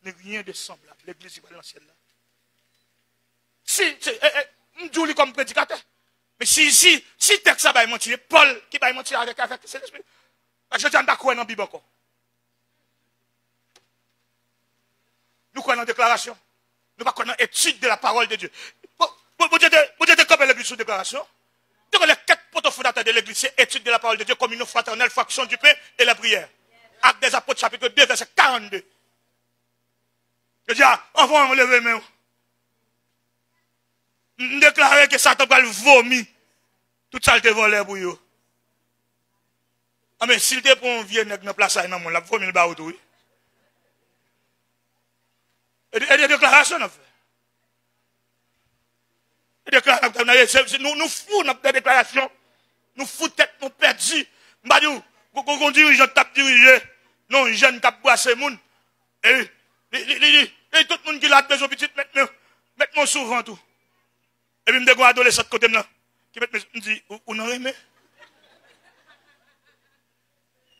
ni rien de semblable. L'église qui parle dans le ciel là. Si, je dis comme prédicateur. Mais si texte ça va mentir, Paul qui va mentir avec c'est l'esprit. Je dis, on va croire dans la Bible encore. Nous croyons dans la déclaration. Nous ne croyons pas dans l'étude de la parole de Dieu. Vous dites comme l'église sous déclaration. Donc les 4 poteaux fondateurs de l'église, c'est étude de la parole de Dieu, communion fraternelle, fraction du pain et la prière. Actes des apôtres, chapitre 2, verset 42. Je dis, on va enlever mes mains. Je déclare que Satan va le vomir. Tout ça, il te volé pour eux. Ah, mais s'il te prend un vieux nègre dans la place, il va vomir le barreau. Oui. Et des déclarations, on fait. Nous fous des déclarations. Nous fous tête, nous perdus. Mbadou, qu'on dirigeant tape dirigé. Non, jeune tape boisse moun. Et tout le monde qui l'a besoin petit, mettez-moi souvent tout. Et puis, je me dis, adolescent de côté là, qui me dit, ou non aimé?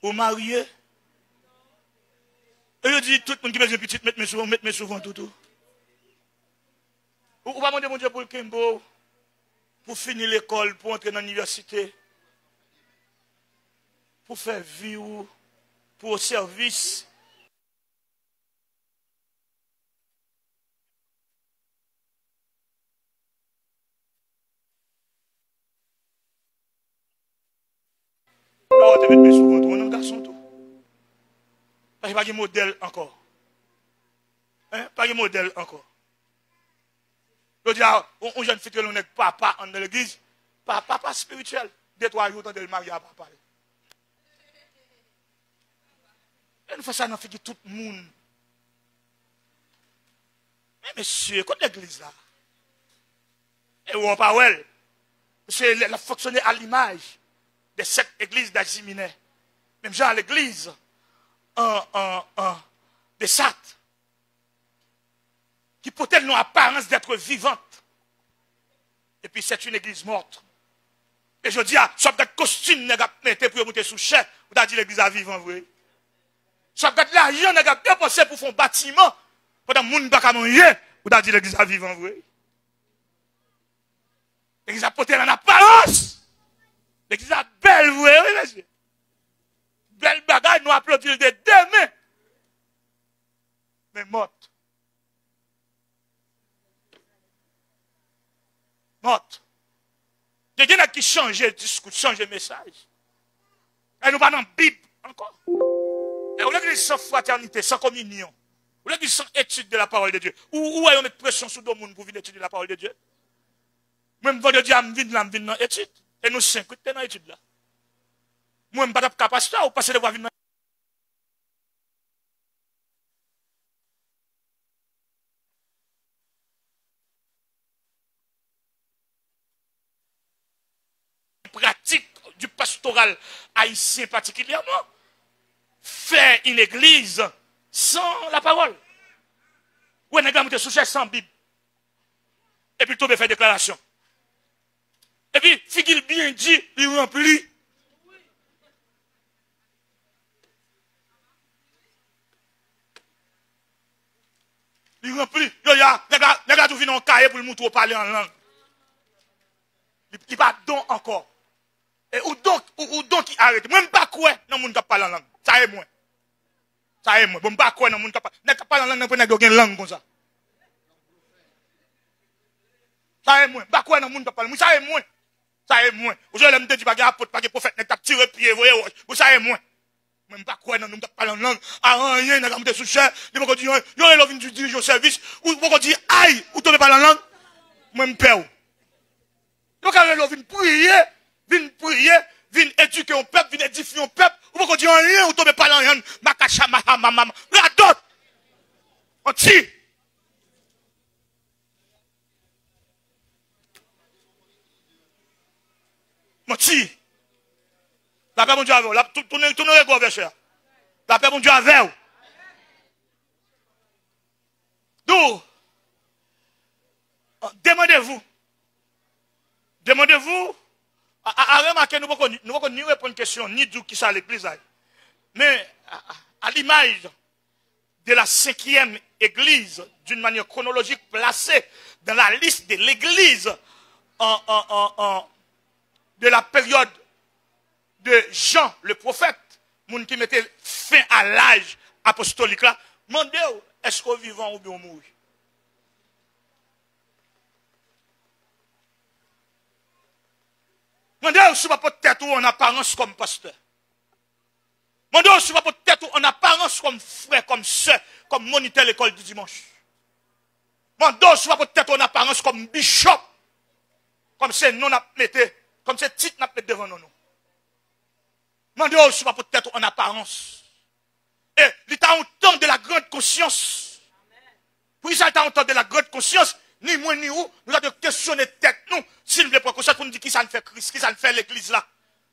Ou marié? Et je dis, tout le monde qui besoin petit, mettez-moi souvent tout. Ou pas demander mon Dieu pour le Kimbo, pour finir l'école, pour entrer dans l'université, pour faire vie ou pour service. Là, on te met souvent tout, on a un garçon tout. Parce qu'il n'y a pas de modèle encore. Hein? Pas de modèle encore. Je dis, on jeune fille que l'on est papa dans l'église, papa spirituel, 2-3 jours dans le mariage à papa. Et nous faisons ça dans le tout le monde. Mais monsieur, quand l'église là, et on pas ouais, c'est la fonctionner à l'image de cette église d'Aziminé. Même genre l'église de Sat, qui peut-être une apparence d'être vivante. Et puis c'est une église morte. Et je dis, soit que costume n'est pas mis pour monter sous chair, vous avez dit l'église à vivre en vrai. Soit que l'argent n'est pas dépensé pour faire un bâtiment, pendant que les gens ne peuvent pas manger, vous avez dit l'église à vivre en vrai. L'église a porté en apparence. L'église a belle, oui, monsieur. Belle bagaille, nous applaudissons de demain. Mais morte. Morte. Il y a des qui changent le discours, changent le message. Et nous pas dans la Bible encore. Et on a dit sans fraternité, sans communion. On a dit sans étude de la parole de Dieu. Où est-ce qu'on met pression sur le monde pour venir étudier la parole de Dieu? Même vendredi, je viens dans l'étude. Et nous 5 dans l'étude là. Moi, je ne suis pas capacité ou passer de voir venir. Pratique du pastoral haïtien particulièrement, faire une église sans la parole. Ou un gars sous sans Bible. Et puis tomber faire déclaration. Et puis, figure bien dit, il remplit. Il remplit. Il y a, les gars tout viennent en cahier pour le montrer parler en langue. Il n'y a pas de don encore. Et ou donc qui arrête. Moi, je ne sais pas quoi dans le monde qui parle en langue. Ça est moins. Ça est moins. Je ne sais pas quoi dans le monde qui parle en langue. Je ne sais pas une langue comme ça. Ça est moins. Je ne sais pas quoi dans le monde qui parle. Ça est moins. Ça est moins. Aujourd'hui, je me dis, pas de prophète, ne tape tirer pied, voyez, ça est moins. Je ne sais pas quoi dans le monde qui parle en langue. À rien, il y a des sous-chers. Il y a des gens qui dirigent au service. Ou qui disent, aïe, ou tu ne parles en langue. Moi, je me perds. Donc, quand on vient prier, vin prier, vin éduquer un peuple, vin édifier un peuple, ou pas dire rien, ou tomber pas dans rien, makacha, mahamama, la d'autres. On tire. On tire. La paix, mon Dieu, avec vous. Tournez le gros verset. La paix, mon Dieu, avec vous. Donc, demandez-vous. Demandez-vous. À remarquer, nous ne pouvons ni répondre à une question, ni dire qui ça à l'église. Mais, à l'image de la 5e église, d'une manière chronologique placée dans la liste de l'église de la période de Jean, le prophète, moun qui mettait fin à l'âge apostolique là, demandez-vous, est-ce qu'on vivant ou bien mort? Demandez-vous si vous pas peut-être en apparence comme pasteur. Demandez-vous si vous pas peut-être en apparence comme frère, comme soeur, comme moniteur de l'école du dimanche. Demandez-vous si vous pas peut-être en apparence comme bishop, comme c'est non mettez, comme c'est titre n'a mettre devant nous. Demandez-vous si vous pas peut-être en apparence. Et l'État a un temps de la grande conscience. Pour ça, l'État a un temps de la grande conscience. Ni moi ni vous, nous avons questionné tête nous, s'il nous plaît, pour nous dire qui ça ne fait Christ, qui ça ne fait l'église là,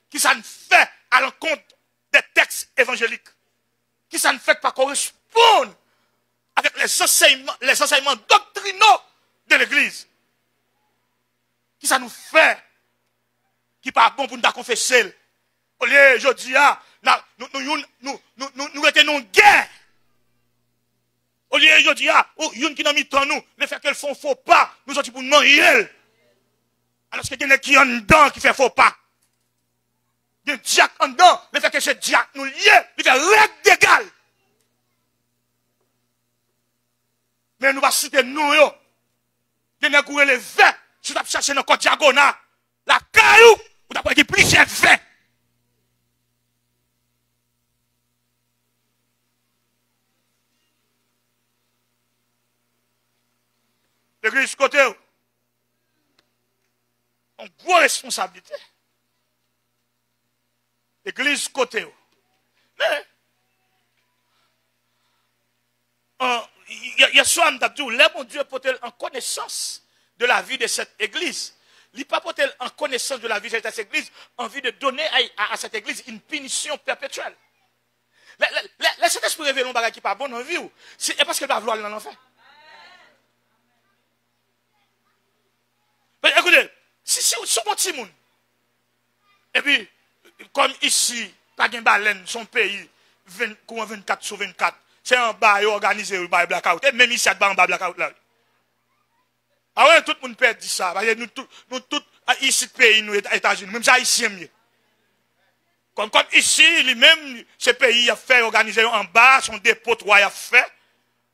qui ça ne fait à l'encontre des textes évangéliques, qui ça ne fait pas correspondre avec les enseignements doctrinaux de l'église, qui ça nous fait, qui pas bon pour nous confesser. Au lieu, je dis, nous étions en guerre. Au lieu, je dis, yon qui n'a mis dans nous, le fait qu'elles font faux pas, nous sommes pour nous marier. Alors que y a qui en dedans qui fait faux pas. Il y a un diacre en dedans, le fait que ce diacre nous lié, il fait règle d'égal. Mais nous va citer nous, yo. Il y a un les verts, si tu as cherché dans le code diagonal, la caillou, ou tu as plus de verts. L'église côté, une grosse responsabilité. L'église côté. Mais, il y a soit d'abdou, là, mon Dieu peut-elle en connaissance de la vie de cette église. Il pas peut-elle en connaissance de la vie de cette église, en vue de donner à cette église une punition perpétuelle. Le Saint-Esprit révèle un bagage qui n'est pas bon en vie, c'est parce qu'il va vouloir l'enfer. Mais écoutez, si son petit monde, et puis, comme ici, pas de baleine, son pays, 24 sur 24, c'est un bail organisé, un bail blackout, et même ici, il y a un bail blackout là. Ah ouais, tout le monde peut dire ça, parce que nous tous, ici, le pays, nous, États-Unis, même ça, ici, mieux. Comme ici, lui-même, ce pays a fait organiser en bas, son dépôt 3 a fait,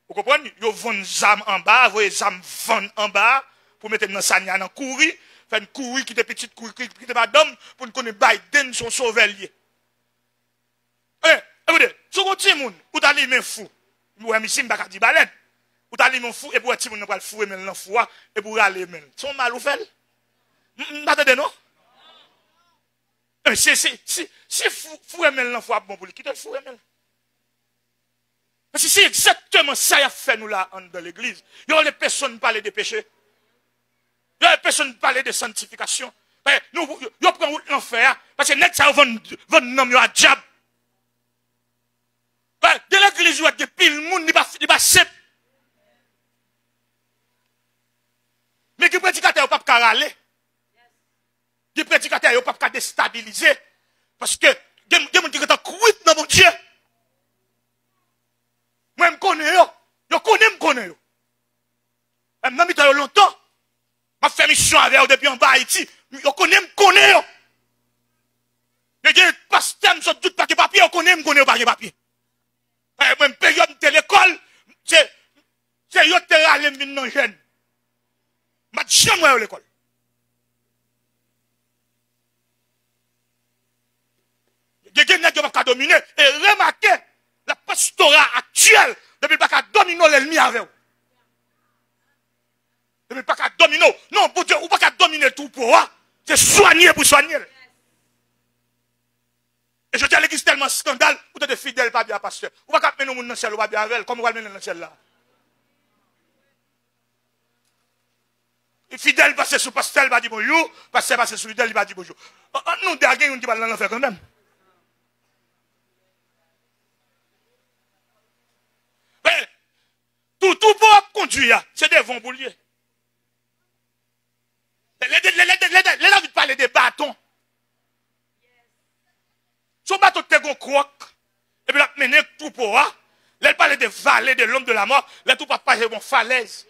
vous comprenez, ils vendent des âmes en bas, vous voyez des âmes vendent en bas, pour mettre dans Sanya dans courir, faire une courir qui était petite courir qui était madame pour nous connaître Biden son sauveur lié. Écoutez, ce qu'on dit moun, ou t'as les mains fou. Ou ici m'baka di baleine. Ou t'as les mains fou et pour ti moun n'a pas le fou et dans fou et pour aller men. Son mal ou fait? M'attendez non? Si fou et dans fou bon pour lui, quitte le fou et men. Parce que c'est exactement ça qu'il a fait nous là dans l'église. Il y a les personnes parler de péché. Il y a personne qui parle de sanctification. Nous, nous prenons l'enfer. Parce que net ça vont nom à diable. De l'église, il y a des piles, le monde n'est pas simple. Mais qui prédicateur pas râler. Qui prédicateur pas déstabiliser. Parce que des gens qui sont cruits dans mon Dieu. Moi, je connais. Je connais. Je connais longtemps. Je fais mission avec eux depuis en bas Haïti. Je connais. Mais il y a des pasteurs qui ne sont pas de papier. Je connais pas de papier. Même période de l'école, c'est yo te râle maintenant jeune. Je ne sais pas à l'école. Il y a des gens qui ne peuvent pas dominer. Et remarquez, la pastorat actuelle, depuis ne peut pas dominer l'ennemi avec vous. Ne peut pas dominer. Non, pour Dieu, ou pas dominer tout pour moi. C'est soigner pour soigner. Et je dis à l'église tellement scandale, vous êtes fidèles, pas bien, pasteur. Vous ne pouvez pas mener dans le ciel, ou pas bien avec elle, comme vous allez mener dans le ciel là. Fidèle, passer sous pasteur, il va dire bonjour, pasteur, passer sous fidèle, il va dire bonjour. Nous, derrière, on dit pas dans l'enfer quand même. Mais, tout pour conduire, c'est des vents bouliers. Les David parlaient des bâtons. Son bâton te gon croque. Et puis, la mené tout pour là. Là, il parlait des vallées de l'homme de la mort. Là, tout pas passer bon falaise.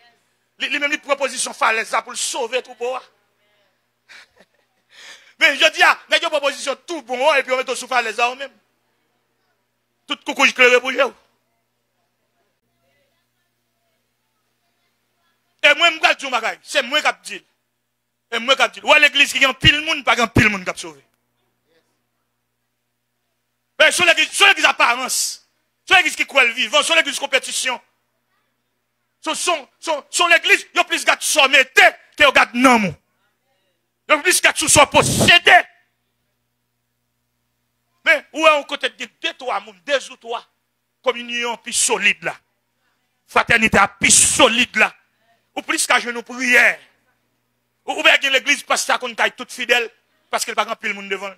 Il même une proposition falaise ça pour le sauver tout pour là. Mais je dis, il y a une proposition tout bon, et puis on met tout sous falaise là même. Tout coucou, je claire pour vous. Et moi, je dis, c'est moi qui dis. Et moi qui dis. Ou à l'église qui a un pile monde, pas un pile monde qui a sauvé. Mais sur l'église apparence, sur l'église qui croit le vivant, sur l'église compétition, sur l'église, il y a plus de sommeté que de gars non. Il y a plus de gars sont possédés. Mais où est on côté de deux trois moun, deux ou trois, communion plus solide là. Fraternité plus solide là. Ou plus qu'à genoux prière. Ou bien l'église pasteur qu'on taille toute fidèle parce qu'elle pas grand pile monde devant.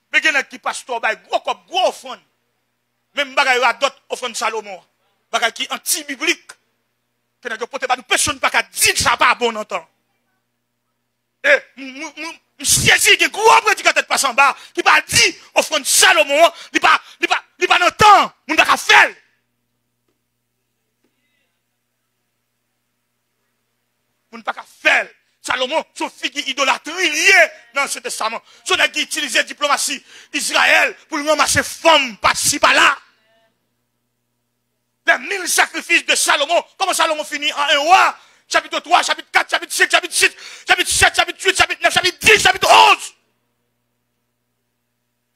Mais il y a qui pasteur bay gros offrande. Même bagay a d'autres offrandes Salomon. Bagay qui anti-biblique. Que n'a pas de personne pas dire que ça pas bon entend. Et saisi des gros prédicateur de passe en bas qui pas dit offrande Salomon, il pas dans temps, on pas faire. On pas faire. Salomon, son fille idolâtrie liée dans ce testament. Son qui utilisait diplomatie Israël pour ramasser femmes par-ci par-là. Les 1000 sacrifices de Salomon. Comment Salomon finit en un roi? Chapitre 3, chapitre 4, chapitre 5, chapitre 6, chapitre 7, chapitre 8, chapitre 9, chapitre 10, chapitre 11.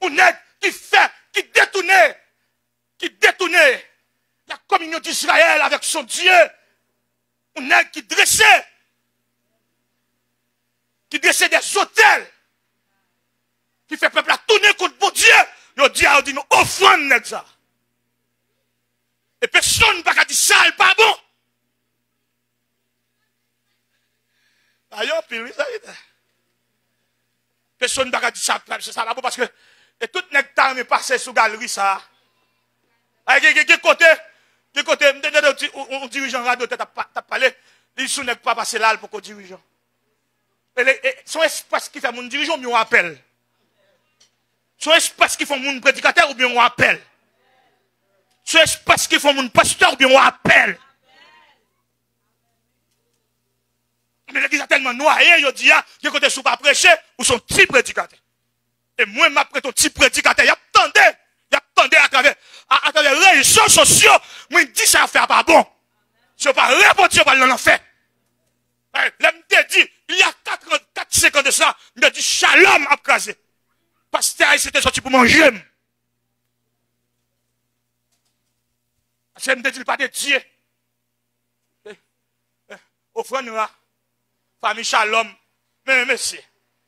On est qui détournait la communion d'Israël avec son Dieu. On est qui dressait des hôtels, qui fait peuple à tourner contre mon Dieu. Le Dieu a dit nous offrande ça. Et personne ne va dire ça, c'est pas bon. D'ailleurs, puis ça y est. Personne ne va dire ça, c'est ça là parce que et tout nectar me passe sous galerie ça. Quel côté, on dirigeant radio t'as parlé, il sous n'est pas passer là pour qu'on dirigeant. Et son espace qui fait mon dirigeant, on appelle. Son espace qui fait mon prédicateur, ou bien on appelle. Son espace qui fait mon pasteur, ou bien on appelle. Mais l'église a tellement noyé, il dit, que côté sous pas prêcher, ou son petit prédicateur. Et moi, après ton petit prédicateur, il attendait à travers les réseaux sociaux, moi, il dit ça faire pas bon. Si on pas répondre, on va l'en faire. Là, me dit, il y a 4-5 ans de ça, il me dit, shalom a crasé. Pasteur, il s'était sorti pour manger. C'est me dit, pas de Dieu. Offrande là, famille shalom, mais monsieur,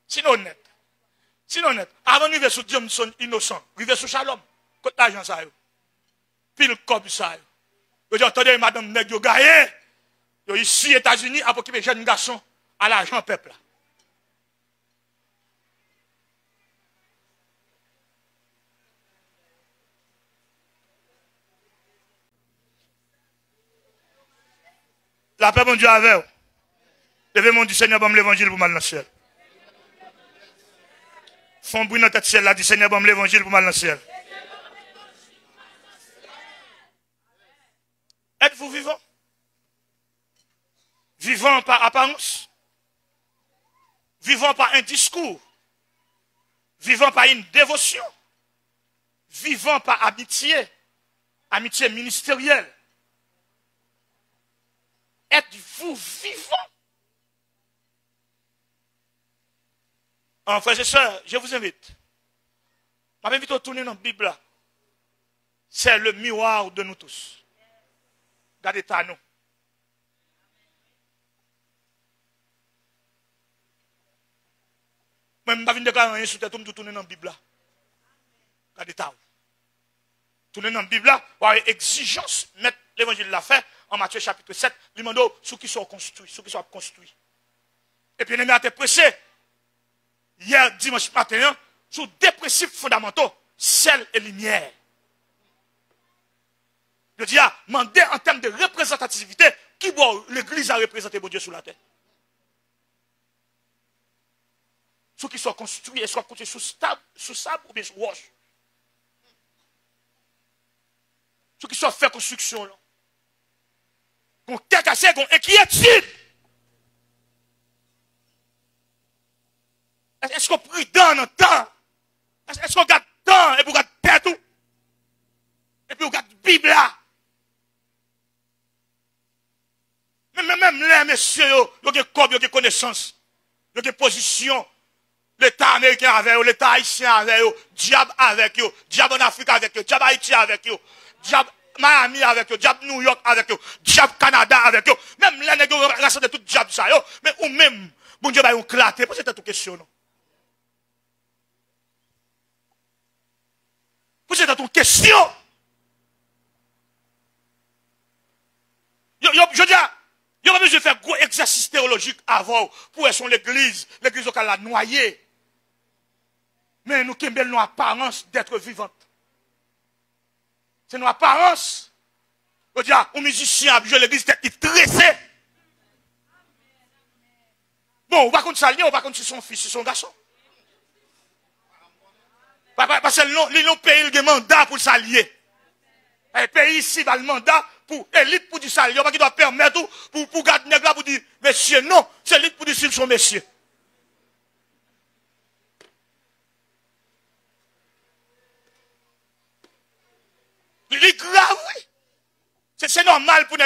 sinon net, avant de vivre sur Dieu, nous sommes innocents, vivre sur shalom, côté l'argent ça, pile comme ça. Vous entendez, madame Nèg, vous gagnez. Ici, États-Unis, après qu'il y ait des jeunes garçons à l'argent peuple. La paix, mon Dieu, avec vous. Levez mon Dieu, Seigneur, bon l'évangile pour mal dans le ciel. Font bruit dans tête ciel là, dit Seigneur, bon l'évangile pour mal dans le ciel. Êtes-vous vivant? Vivant par apparence, vivant par un discours, vivant par une dévotion, vivant par amitié ministérielle. Êtes-vous vivant? En frères et sœurs, je vous invite. Je m'invite à tourner dans la Bible. C'est le miroir de nous tous. Regardez à nous. Moi, je ne vais pas déclarer rien sur tête, je vais tourner dans la Bible là. Regardez ça. Tourner dans la Bible là, pour avoir exigence, mettre l'évangile l'a fait, en Matthieu chapitre 7, il demande ceux qui sont construits, ceux qui sont construits. Et puis, il a été pressé, hier, dimanche matin, sur deux principes fondamentaux, sel et lumière. Je dis, demander en termes de représentativité, qui doit l'église a représenté bon Dieu sur la terre. Ceux qui sont construits et soient construits sous sable ou bien sous roche. Ceux qui sont faits construction, là. Qu'on cacassé, qu'on inquiétude. Est-ce qu'on prie dans le temps? Est-ce qu'on garde temps et puis on garde terre tout? Et puis on garde la Bible là? Même les messieurs, ils ont des corps, ils ont des connaissances, ils ont des positions. L'État américain avec eux, l'État haïtien avec eux, diable avec eux, diable en Afrique avec eux, diable Haïti avec eux, diable Miami avec eux, diable New York avec eux, diable Canada avec eux. Même les nègres rassemblent tout diable ça, mais ou même, bon Dieu, ils ont claté, parce que c'est toute question, non? Parce que c'est toute question. Je dis, il y a besoin de faire un gros exercice théologique avant pour être l'église au la noyer. Mais nous qui avons l'apparence d'être vivante. C'est nos apparence. Je dis, un musicien a joué l'église tête tressée. Bon, on va contre ça, on va contre son fils, son garçon. Parce que les non pays le mandat pour s'allier. Le pays ici va le mandat pour élite pour dire ça. Il y a pas qui doit permettre pour garder nègre pour dire messieurs. Non, c'est élite pour dire s'ils sont messieurs. Il est grave, oui. C'est normal pour nous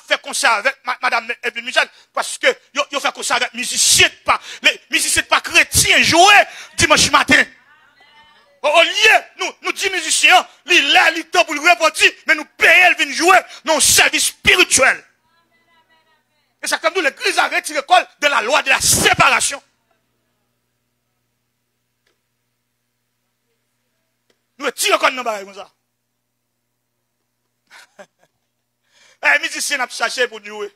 faire concert avec Madame Michel parce que ils fait concert avec les musiciens pas chrétiens jouer dimanche matin. Au lieu, nous disons musiciens, il a le temps pour le reporter, mais nous payons, ils viennent jouer dans un service spirituel. Et ça comme nous, l'église a retiré l'école de la loi de la séparation. Nous retirons l'école dans le comme ça. Les musiciens ont cherché pour jouer.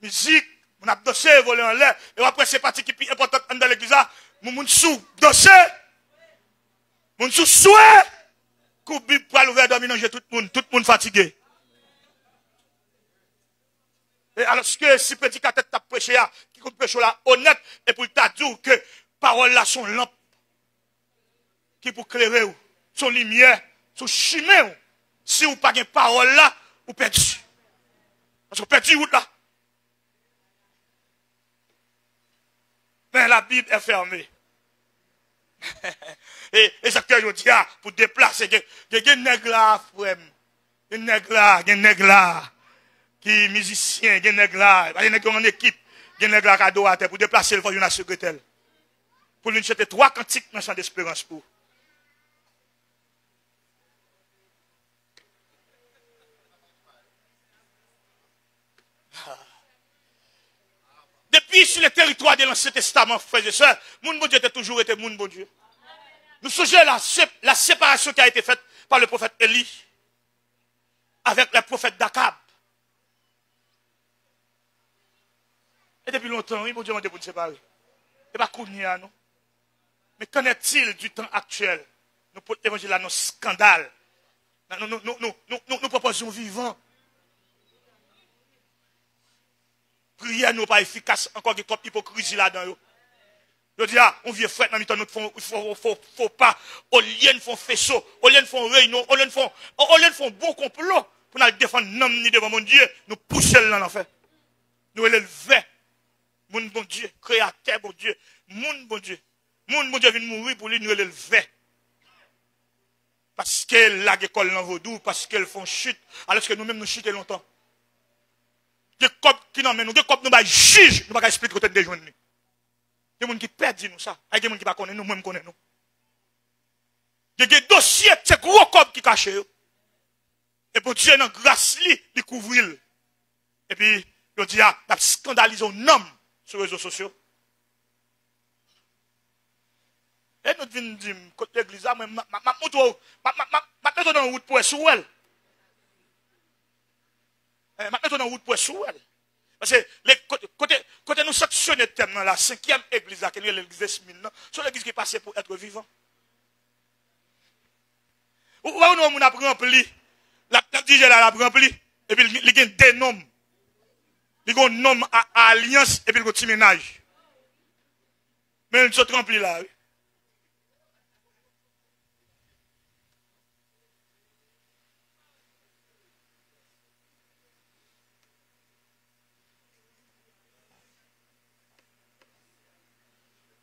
Musique, on a dansé, volé en l'air, et après c'est parti qui est plus important dans l'église, moun sou dansé, moun sou souhait, kou Bible pour l'ouvrir dominer tout le monde fatigué. Et alors que si prédicateur t'a prêché là, qui compte prêcher là honnête, et pour t'a dit que paroles là sont lampes, qui pour éclairer, sont lumière, sont chimées. Si vous n'avez pas de parole là, vous perdez. Parce que vous perdez route là. Mais la Bible est fermée. et ça que je dis, pour déplacer, il y a des nègres là, frère. Des nègres là, qui sont musiciens, des nègres là, il y a des nègres en équipe, des nègres là qui doivent pour déplacer le voyou dans la secrétaire. Pour lui jeter 3 cantiques dans le champ d'espérance pour. Depuis sur le territoire de l'Ancien Testament, frères et sœurs, mon bon Dieu a toujours été mon bon Dieu. Nous songeons la séparation qui a été faite par le prophète Élie avec le prophète d'Akab. Et depuis longtemps, oui, mon Dieu m'a dit pour nous séparer. Et pas qu'on y a, non. Mais qu'en est-il du temps actuel? Nous pour l'évangile à nos scandales. Nous proposons vivant. Prière nous pas efficace, encore des trop hypocrisie là-dedans. Je dis, on vient frère, nous faut pas, au lieu de faire faisceau, au lieu de faire réunion, au lieu de faire bon complot, pour nous défendre l'homme ni devant mon Dieu, nous pousser dans l'enfer. Nous élever, mon bon Dieu, créateur bon Dieu, mon bon Dieu vient mourir pour lui, nous élever. Parce qu'elle a l'école dans vaudou, parce qu'elles font chute, alors que nous-mêmes nous chutons longtemps. Des copes qui n'emmènent nous, des copes nous va juge, nous ne pouvons pas expliquer côté des jeunes. Il y a des gens qui perdent nous ça, il y a des gens qui ne connaissent nous, même connaissent nous. Il y a des dossiers, c'est gros copes qui cachent. Et pour Dieu, dans grâce, il couvre. Et puis, il dit, il a scandalisé un homme sur les réseaux sociaux. Et nous venons dire, côté l'église, je mettre dans route pour sous elle. Je mettre dans route pour sous elle. Parce que côté nous sanctionner tellement la 5e église, qui est l'église de Smyrne, c'est l'église qui est passée pour être vivant. Ou nous on a rempli, la DJ là a rempli, et puis il y a des noms. Il y a un nom à alliance, et puis il y a un petit ménage. Mais ils sont remplis là. Oui.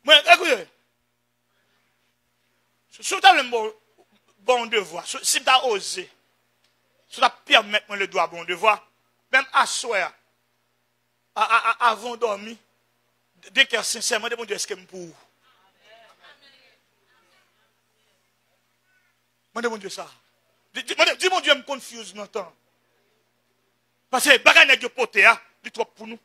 Mais écoutez, si tu as un bon devoir, si tu as osé, si tu as permis le droit bon devoir, même à soir, avant de dormir, dès que sincèrement, mon Dieu, est-ce que je pour vous? Mon Dieu, ça. Dis mon Dieu, je me confuse dans le temps. Parce que bagay n'est pas poté, il trop pour nous.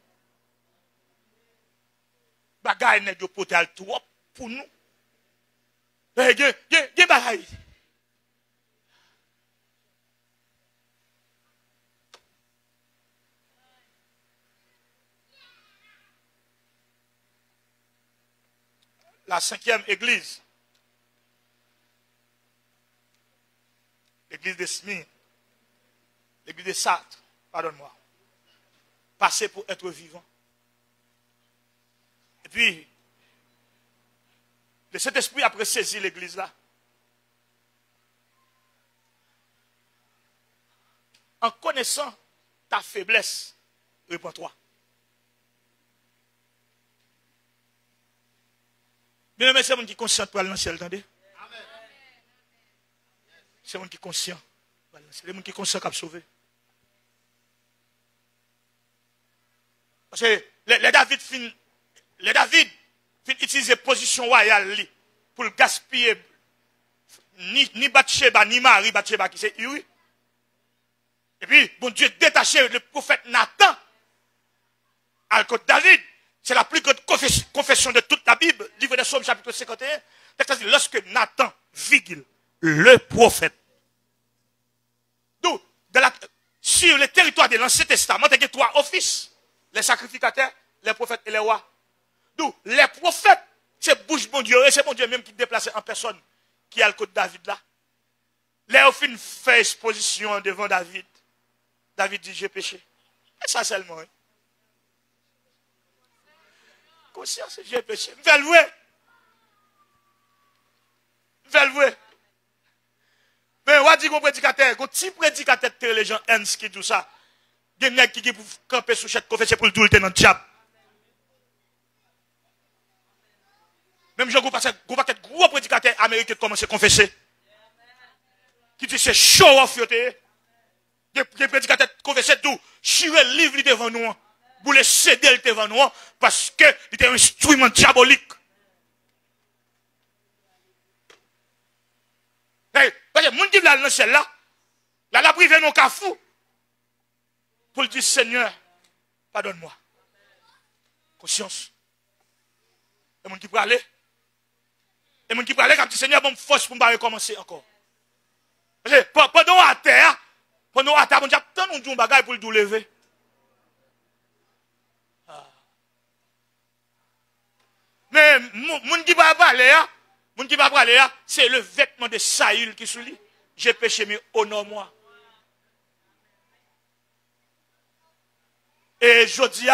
Bagay n'est pas poté, il trop pour nous. Gen bagay. La 5e église. L'église de Smyrne. L'église de Sartre. Pardonne-moi. Passé pour être vivant. Et puis, le Saint-Esprit a saisi l'église là. En connaissant ta faiblesse, réponds-toi. Bien aimé, c'est mon qui est conscient pour aller dans le ciel, attendez? C'est mon qui est conscient. C'est mon qui est conscient qui a sauvé. Parce que les David fin utiliser position royale pour le gaspiller. Ni Bathsheba, ni Marie Bathsheba qui c'est Uri. Et puis, bon Dieu détaché le prophète Nathan à côté de David. C'est la plus grande confession de toute la Bible. Livre des Psaumes, chapitre 51. Lorsque Nathan, le prophète, sur le territoire de l'Ancien Testament, il y a 3 offices. Les sacrificateurs, les prophètes et les rois. Donc, les prophètes, c'est bouche bon Dieu, et c'est bon Dieu même qui déplace en personne, qui a le côté de David là. Les offices fait exposition devant David. David dit, j'ai péché. Et ça seulement. Hein. Conscience, j'ai péché. Je vais louer. Je vais louer. Mais on dit qu'on prédicateur, qu'on petit prédicateur de les gens Hans qui dit ça. Il y a des gens qui pour camper sous chaque confession pour le douler dans le diable. Même je vois un gros prédicateur américain qui commence à confesser. Qui dit c'est show off. Des prédicateurs confessent tout. Chiré le livre devant nous. Pour le céder devant nous. Parce que il était un instrument diabolique. Parce que les gens qui vont dans le ciel là, la privé non qu'à fou. Pour le dire Seigneur, pardonne-moi. Conscience. Et les gens qui vont aller. Et les gens qui vont aller, quand dit Seigneur, bon force pour me recommencer encore. Parce que pendant à terre, on dit, tant nous disons bagaille pour le lever. Mais, mon qui va parler, c'est le vêtement de Saül qui sous lui. J'ai péché, mais honore-moi. Et je dis,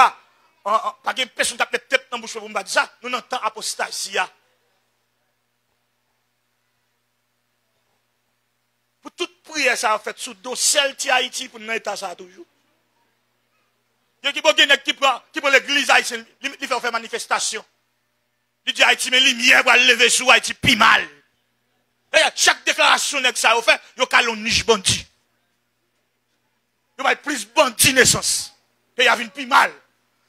pas de personne qui a tête dans la bouche pour me dire ça, nous entendons apostasie. Pour toute prière, ça a fait sous dossier de Haïti pour nous état ça toujours. Il y a qui prend l'église haïtienne, il fait faire manifestation. Il dit Haïti, mais lumière va lever sur Haïti, pi mal. Et chaque déclaration que ça a fait, il y a un niche bandit. Il y a plus bandit naissance. Et il y a une pi mal.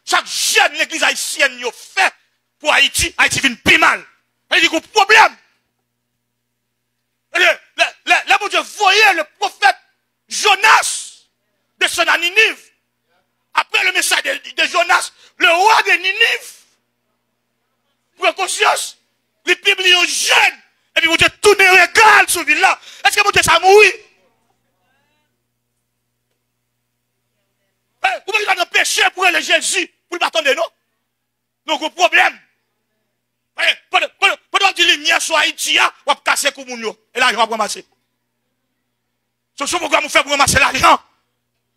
Chaque jeune l'église haïtienne il fait pour Haïti, Haïti vient pi mal. Il dit qu'il y a un problème. Là, mon Dieu, voyez le prophète Jonas de son à Ninive. Après le message de Jonas, le roi de Ninive, prend conscience, Les publient un jeune. Et puis, mon Dieu, tourner régal sur ville là. Est-ce que mon Dieu, ça mourit? Vous pouvez pas péché pour aller Jésus, pour ne pas attendre, non? Donc, un problème. Pendant que les lumières sont Haïti, on va casser pour moun. Et l'argent va ramasser. Ce sont pourquoi nous faisons pour ramasser l'argent.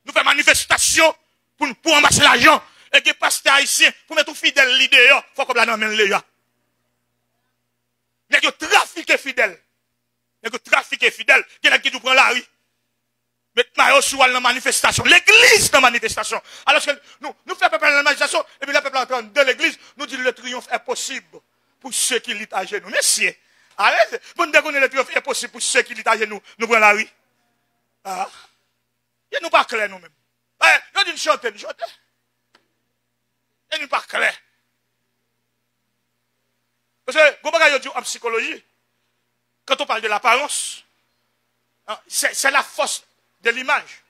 Nous faisons manifestation pour ramasser l'argent. Et que les pasteurs haïtiens, pour mettre tout fidèle l'idée, il faut qu'on la nomme les gars. Il y a que trafic fidèle. Il y a que trafic fidèle. Il y a qui nous prend la rue. Maintenant, on dans la manifestation. L'église dans la manifestation. Alors que nous faisons peuple dans la manifestation, et puis le peuple entend de l'église, nous dit le triomphe est possible pour ceux qui luttent à genoux. Merci. Arrête. Pour nous dire que le triomphe est possible pour ceux qui luttent à genoux, nous prenons la rue. Ah. Il nous pas clair nous-mêmes. Nous disons chanter, nous chanter. Il nous pas clair. Parce que, vous voyez, en psychologie, quand on parle de l'apparence, c'est la force de l'image.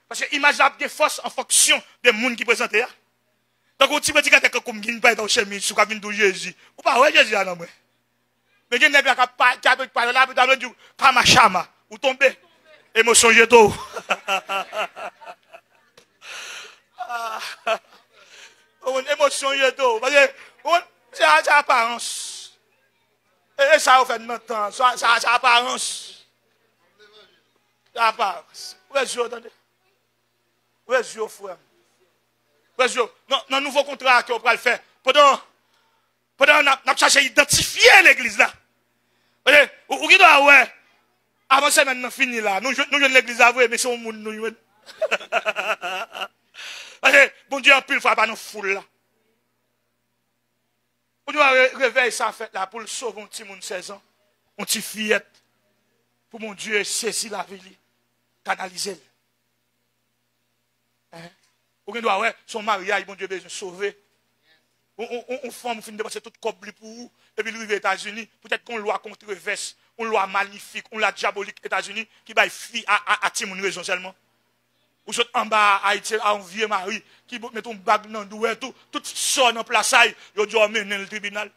Parce que l'image a des forces en fonction des gens qui présentent. Donc, on dit que comme il n'y a pas de chemise, sous cabine de Jésus. Ou pas, ouais, Jésus, non, mais. Mais il n'y a pas de parler là, vous dire, pas ma chama, ou tomber. Émotion, je tout. Émotion, je tout. Parce que, c'est apparence. Et ça, on fait maintenant, c'est apparence. C'est apparence. Où est-ce que vous entendez? Où est-ce que vous frère? Où est-ce que dans le nouveau contrat qu'on va le faire, pendant on a cherché à identifier l'église là. Ou qui doit, ouais, avant ça maintenant fini là, nous jouons l'église à vous, mais c'est un monde nous. Bon Dieu, en pile, il faut pas nous foule là. On doit réveiller ça fait là pour le sauver un petit monde 16 ans, un petit fillette, pour mon Dieu saisir la vie, canaliser. Ou doit, ouais, son mariage, mon Dieu, besoin de sauver. On femme finit de passer toute cobli pour vous, et puis lui aux États-Unis, peut-être qu'on loi controverse, on loi maléfique, on loi diabolique aux États-Unis, qui va fille à Timon raison seulement. Ou soit en bas à Haïti, à un vieux mari, qui met un bague dans le doué, tout son en place, il doit mener le tribunal.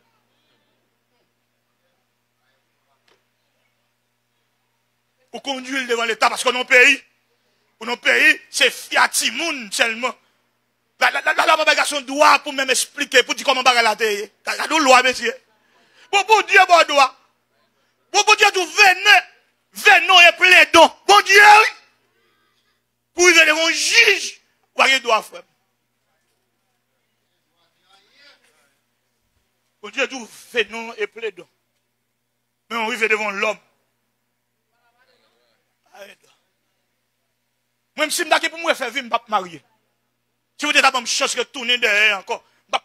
Ou conduire devant l'État, parce que nos pays, c'est Fiat Timoun seulement. La propagation doit pour même expliquer, pour dire comment on va la terre. La loi, monsieur. Bon Dieu, bon doigt. Bon Dieu, tout venez et plaidons. Bon Dieu, pour y aller un juge, ou à doit faire. Bon Dieu, tout venons et plaidons. Mais on arrive devant l'homme. Même si je suis pour moi faire vivre, je ne vais pas marier. Si vous êtes d'abord une chance de tourner derrière encore, je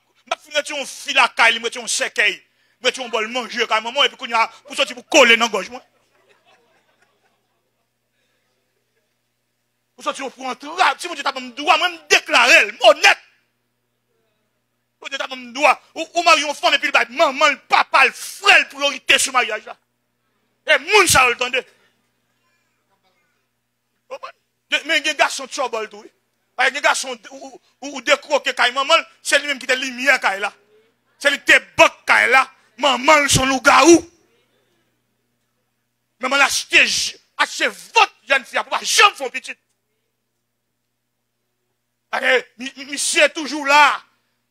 vais mettre un fil à caille, je vais mettre un séquelle, je vais mettre un bol manger quand même, et puis pour sortir pour coller dans la gorge. Pour sortir pour entrer, si vous êtes d'abord un droit, moi je déclarer, honnête. Vous êtes d'abord un droit, ou marier une femme et puis le maman, le papa, le frère, priorité sur le mariage là. Et moun ça vous entendez. Mais il y a des garçons de trouble tout. Il y a des garçons ou décroqués quand maman, c'est lui-même qui te lumière quand là. C'est lui qui te botte quand là. Maman son loup-garou. Maman acheté votre jeune fille pour pas jamais faire petit. Monsieur est toujours là.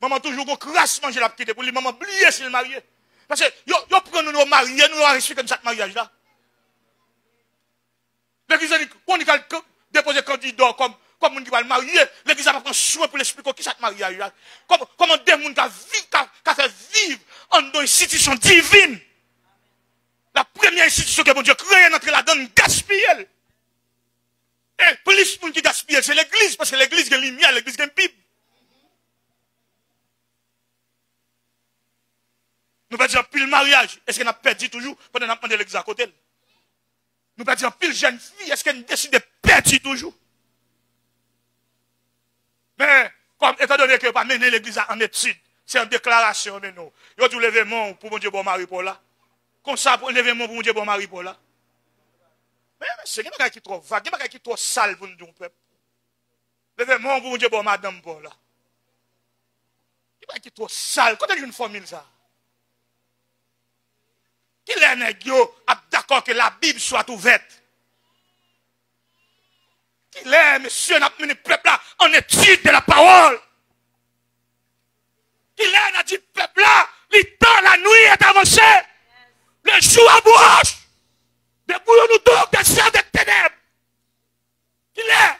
Maman toujours crasse manger la petite pour lui maman oublier s'il est marié. Parce que yo prend nous marier, nous respecter comme ça mariage là. L'église dit on a déposer candidat comme moun qui va le marier, l'église va prendre soin pour l'expliquer qui ça mariage là. Comment des moun qui fait vivre en une institution divine. La première institution que mon Dieu crée entre la donne gaspille. Et plus moun qui gaspille, c'est l'église parce que l'église a une lumière, l'église a une Bible. Nous pas dire pile mariage, est-ce qu'on a perdu toujours pendant qu'on a demandé l'église à côté? Nous pas dire pile jeune fille, est-ce qu'on décide de perdre toujours? Mais, comme étant donné que pas mener l'église en étude, c'est une déclaration, mais nous. Yo tout l'événement pour mon Dieu bon mari pour là. Comme ça, pour l'événement pour mon Dieu bon mari pour là. Mais c'est quelque chose qui est trop vague, quelque chose qui est trop sale pour nous, peuple. L'événement pour mon Dieu bon madame pour là. Quelque chose qui est trop sale. Quand est-ce une formule ça? d'accord que la Bible soit ouverte. Il est, monsieur, n'a mené le peuple là en étude de la parole. Il est, n'a dit le peuple là, le temps, la nuit est avancé. Le jour approche. Débrouillons-nous donc des serres des ténèbres. Il est.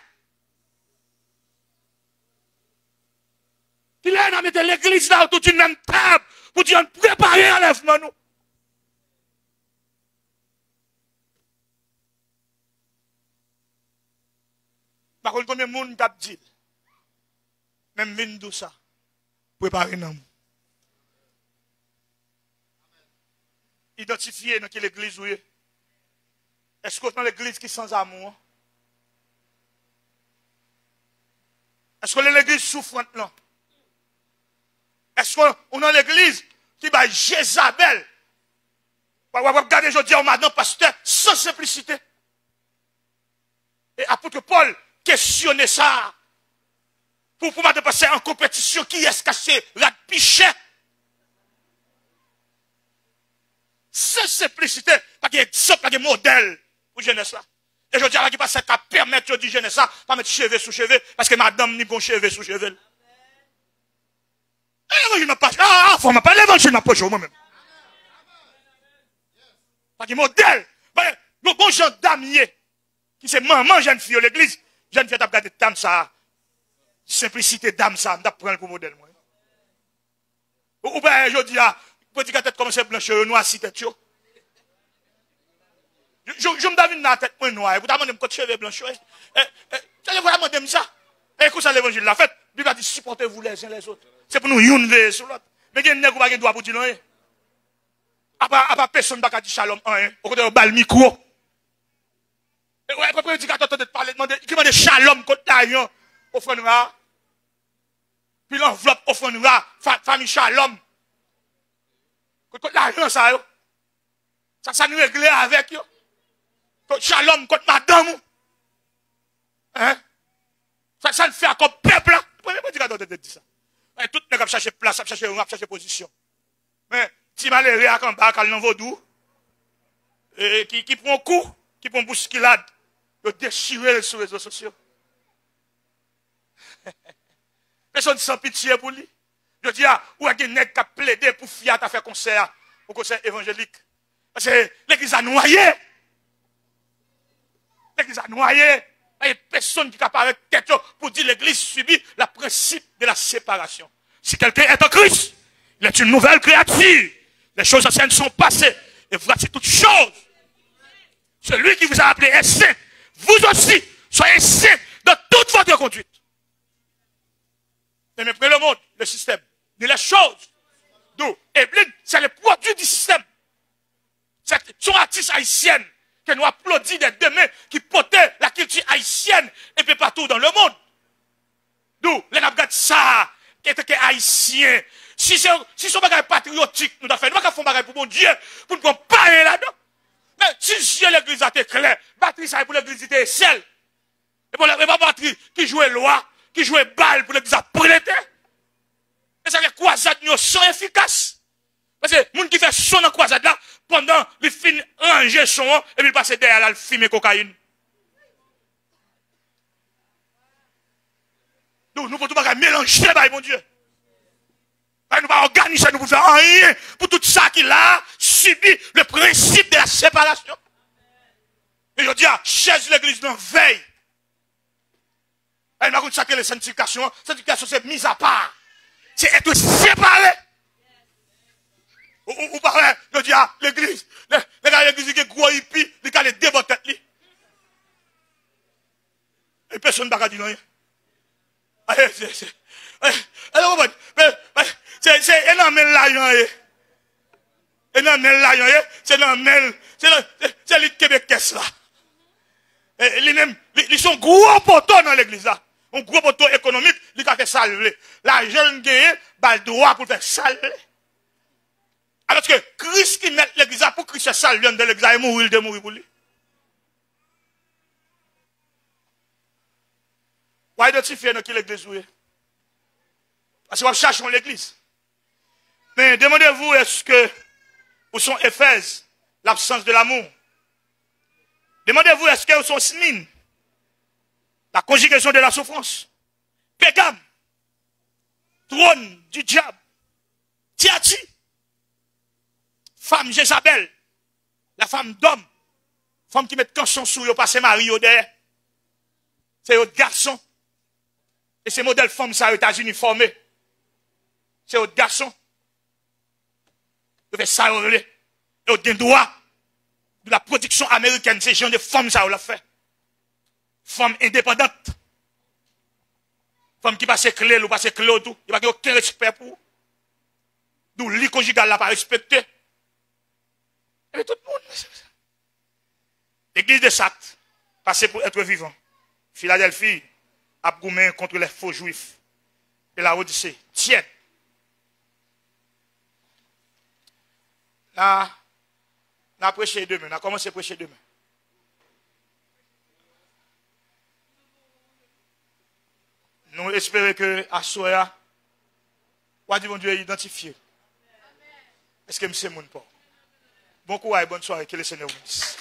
Il est, n'a mis l'église là autour d'une même table pour dire, préparer l'enlèvement nous. Par contre, combien de monde t'a dit, même 22 ça, préparer nous. Identifier dans quelle église vous êtes. Est-ce que vous êtes dans l'église qui est sans amour? Est-ce que l'église souffrante là? Est-ce qu'on est dans l'église qui va Jézabel? Regardez, je dis au madame pasteur, sans simplicité. Et apôtre Paul questionnait ça. Pour madame pasteur en compétition, qui est-ce caché? La pichet. Sans simplicité, pas d'exemple, pas de modèle pour jeunesse là. Et je dis à la qui passe qu'à permettre de jeunesse ça, pas mettre cheveux sous cheveux, parce que madame n'y bon cheveux sous cheveux. L'évangile n'a pas. Faut m'a pas l'évangile n'a pas joué moi-même. Pas de modèle. Le bon Jean Damier, qui c'est maman jeune fille à l'église, jeune fille t'a regardé dame ça. Simplicité dame ça, m'a prendre pour modèle moi. Ou ben je dis petit tête comme c'est blanche noir si tête yo. Je me donne la tête noire, vous demandez me cheveux blanche. Ça vous demander ça. Et quoi ça l'évangile la fait, lui va dire supportez-vous les uns les autres. C'est pour nous une sur l'autre. Mais il y a un nègre qui doit pour dire non. Après personne n'a dit shalom un, au côté de bal micro. Et ouais, après il dit qu'attends de parler, qui demande shalom contre l'aïon, offre-nous là. Puis l'enveloppe offre-nous là, famille shalom. Contre l'aïon ça yo. Ça nous régler avec yo. Contre shalom contre madame. Hein? Ça ne fait comme peuple là. Pourquoi dire qu'attends de dire ça? Tout le monde a cherché place, a cherché rang, a cherché position. Mais, si malheureux à Kamba, qui est vaudou, qui prend un coup, qui prend une bousculade, il déchire sur les réseaux sociaux. Personne sans pitié pour lui. Je dis, où est-ce qu'il y a qui a plaidé pour Fiat à faire concert, au concert évangélique? Parce que l'église a noyé. L'église a noyé. Il n'y a personne qui est capable de tête pour dire l'église subit le principe de la séparation. Si quelqu'un est en Christ, il est une nouvelle créature. Les choses anciennes sont passées. Et voici toutes choses. Celui qui vous a appelé est saint. Vous aussi, soyez saints dans toute votre conduite. Ne méprenez le monde, le système, ni les choses. D'où Evelyne, c'est le produit du système. C'est son artiste haïtienne que nous applaudissons des demain qui portaient la culture haïtienne et peu partout dans le monde. D'où les nabgats ça, qui étaient haïtiens. Si son bagage patriotique, nous avons fait, nous avons fait un bagage pour mon Dieu, pour ne pas parler là-dedans. Mais si Dieu l'église a été clair, batterie ça pour l'église était celle. Et pour la batterie qui jouait loi, qui jouait balle pour l'église a prêté. Et ça fait croisade sont efficace. Parce que les gens qui fait son en croisade là, pendant les fin ranger son, et puis il passe derrière là, le fumer cocaïne. Donc nous pouvons pas mélanger, mon Dieu. Nous pas organiser, nous pouvons faire rien pour tout ça qui a subi le principe de la séparation. Et je dis, chaise l'église dans veille. Et nous ça que les sanctifications, c'est mise à part. C'est être séparé. Ou parlez, je dis, l'église, les gars, l'église qui est gros hippie, les gars, les dévots tête. Et personne ne va dire rien. C'est énorme l'aïon. Énorme l'aïon, c'est énorme, c'est les Québécois là. Ils sont gros poteaux dans l'église là. Un gros poteau économique, ils ont fait saluer. L'argent gagné, bah le droit pour faire saluer. Alors que Christ qui met l'église pour Christ se saluer dans l'église et mourir, il de mourir pour lui. Vous identifiez dans qui l'église est. Parce que vous cherchez l'église. Mais demandez-vous, est-ce que, où sont Éphèse, l'absence de l'amour. Demandez-vous, est-ce qu'elles sont SNIN? La conjugaison de la souffrance. Pégam. Trône du diable. Tiati. Femme Jézabel. La femme d'homme. Femme qui met canson sous yo, passe mari au derrière. C'est autre garçon. Et ces modèles femmes, ça, aux États-Unis formés. C'est autre garçon. Vous faites ça, vous avez le droit de la production américaine. C'est genre de femmes, ça, vous l'a fait. Femme indépendante. Femme qui passe clé, ou passe clé tout. Il n'y a pas aucun respect pour. D'où lit conjugal là pas respecté. Et tout le monde. L'église de Sat, passé pour être vivant. Philadelphie, a goumé contre les faux juifs. Et la Odyssée, tiens. Là, on a prêché demain, on a commencé à prêcher demain. Nous espérons que à Soya, bon Dieu est identifié. Est-ce que c'est mon pas? Bon courage, bonne soirée, que le Seigneur vous bénisse.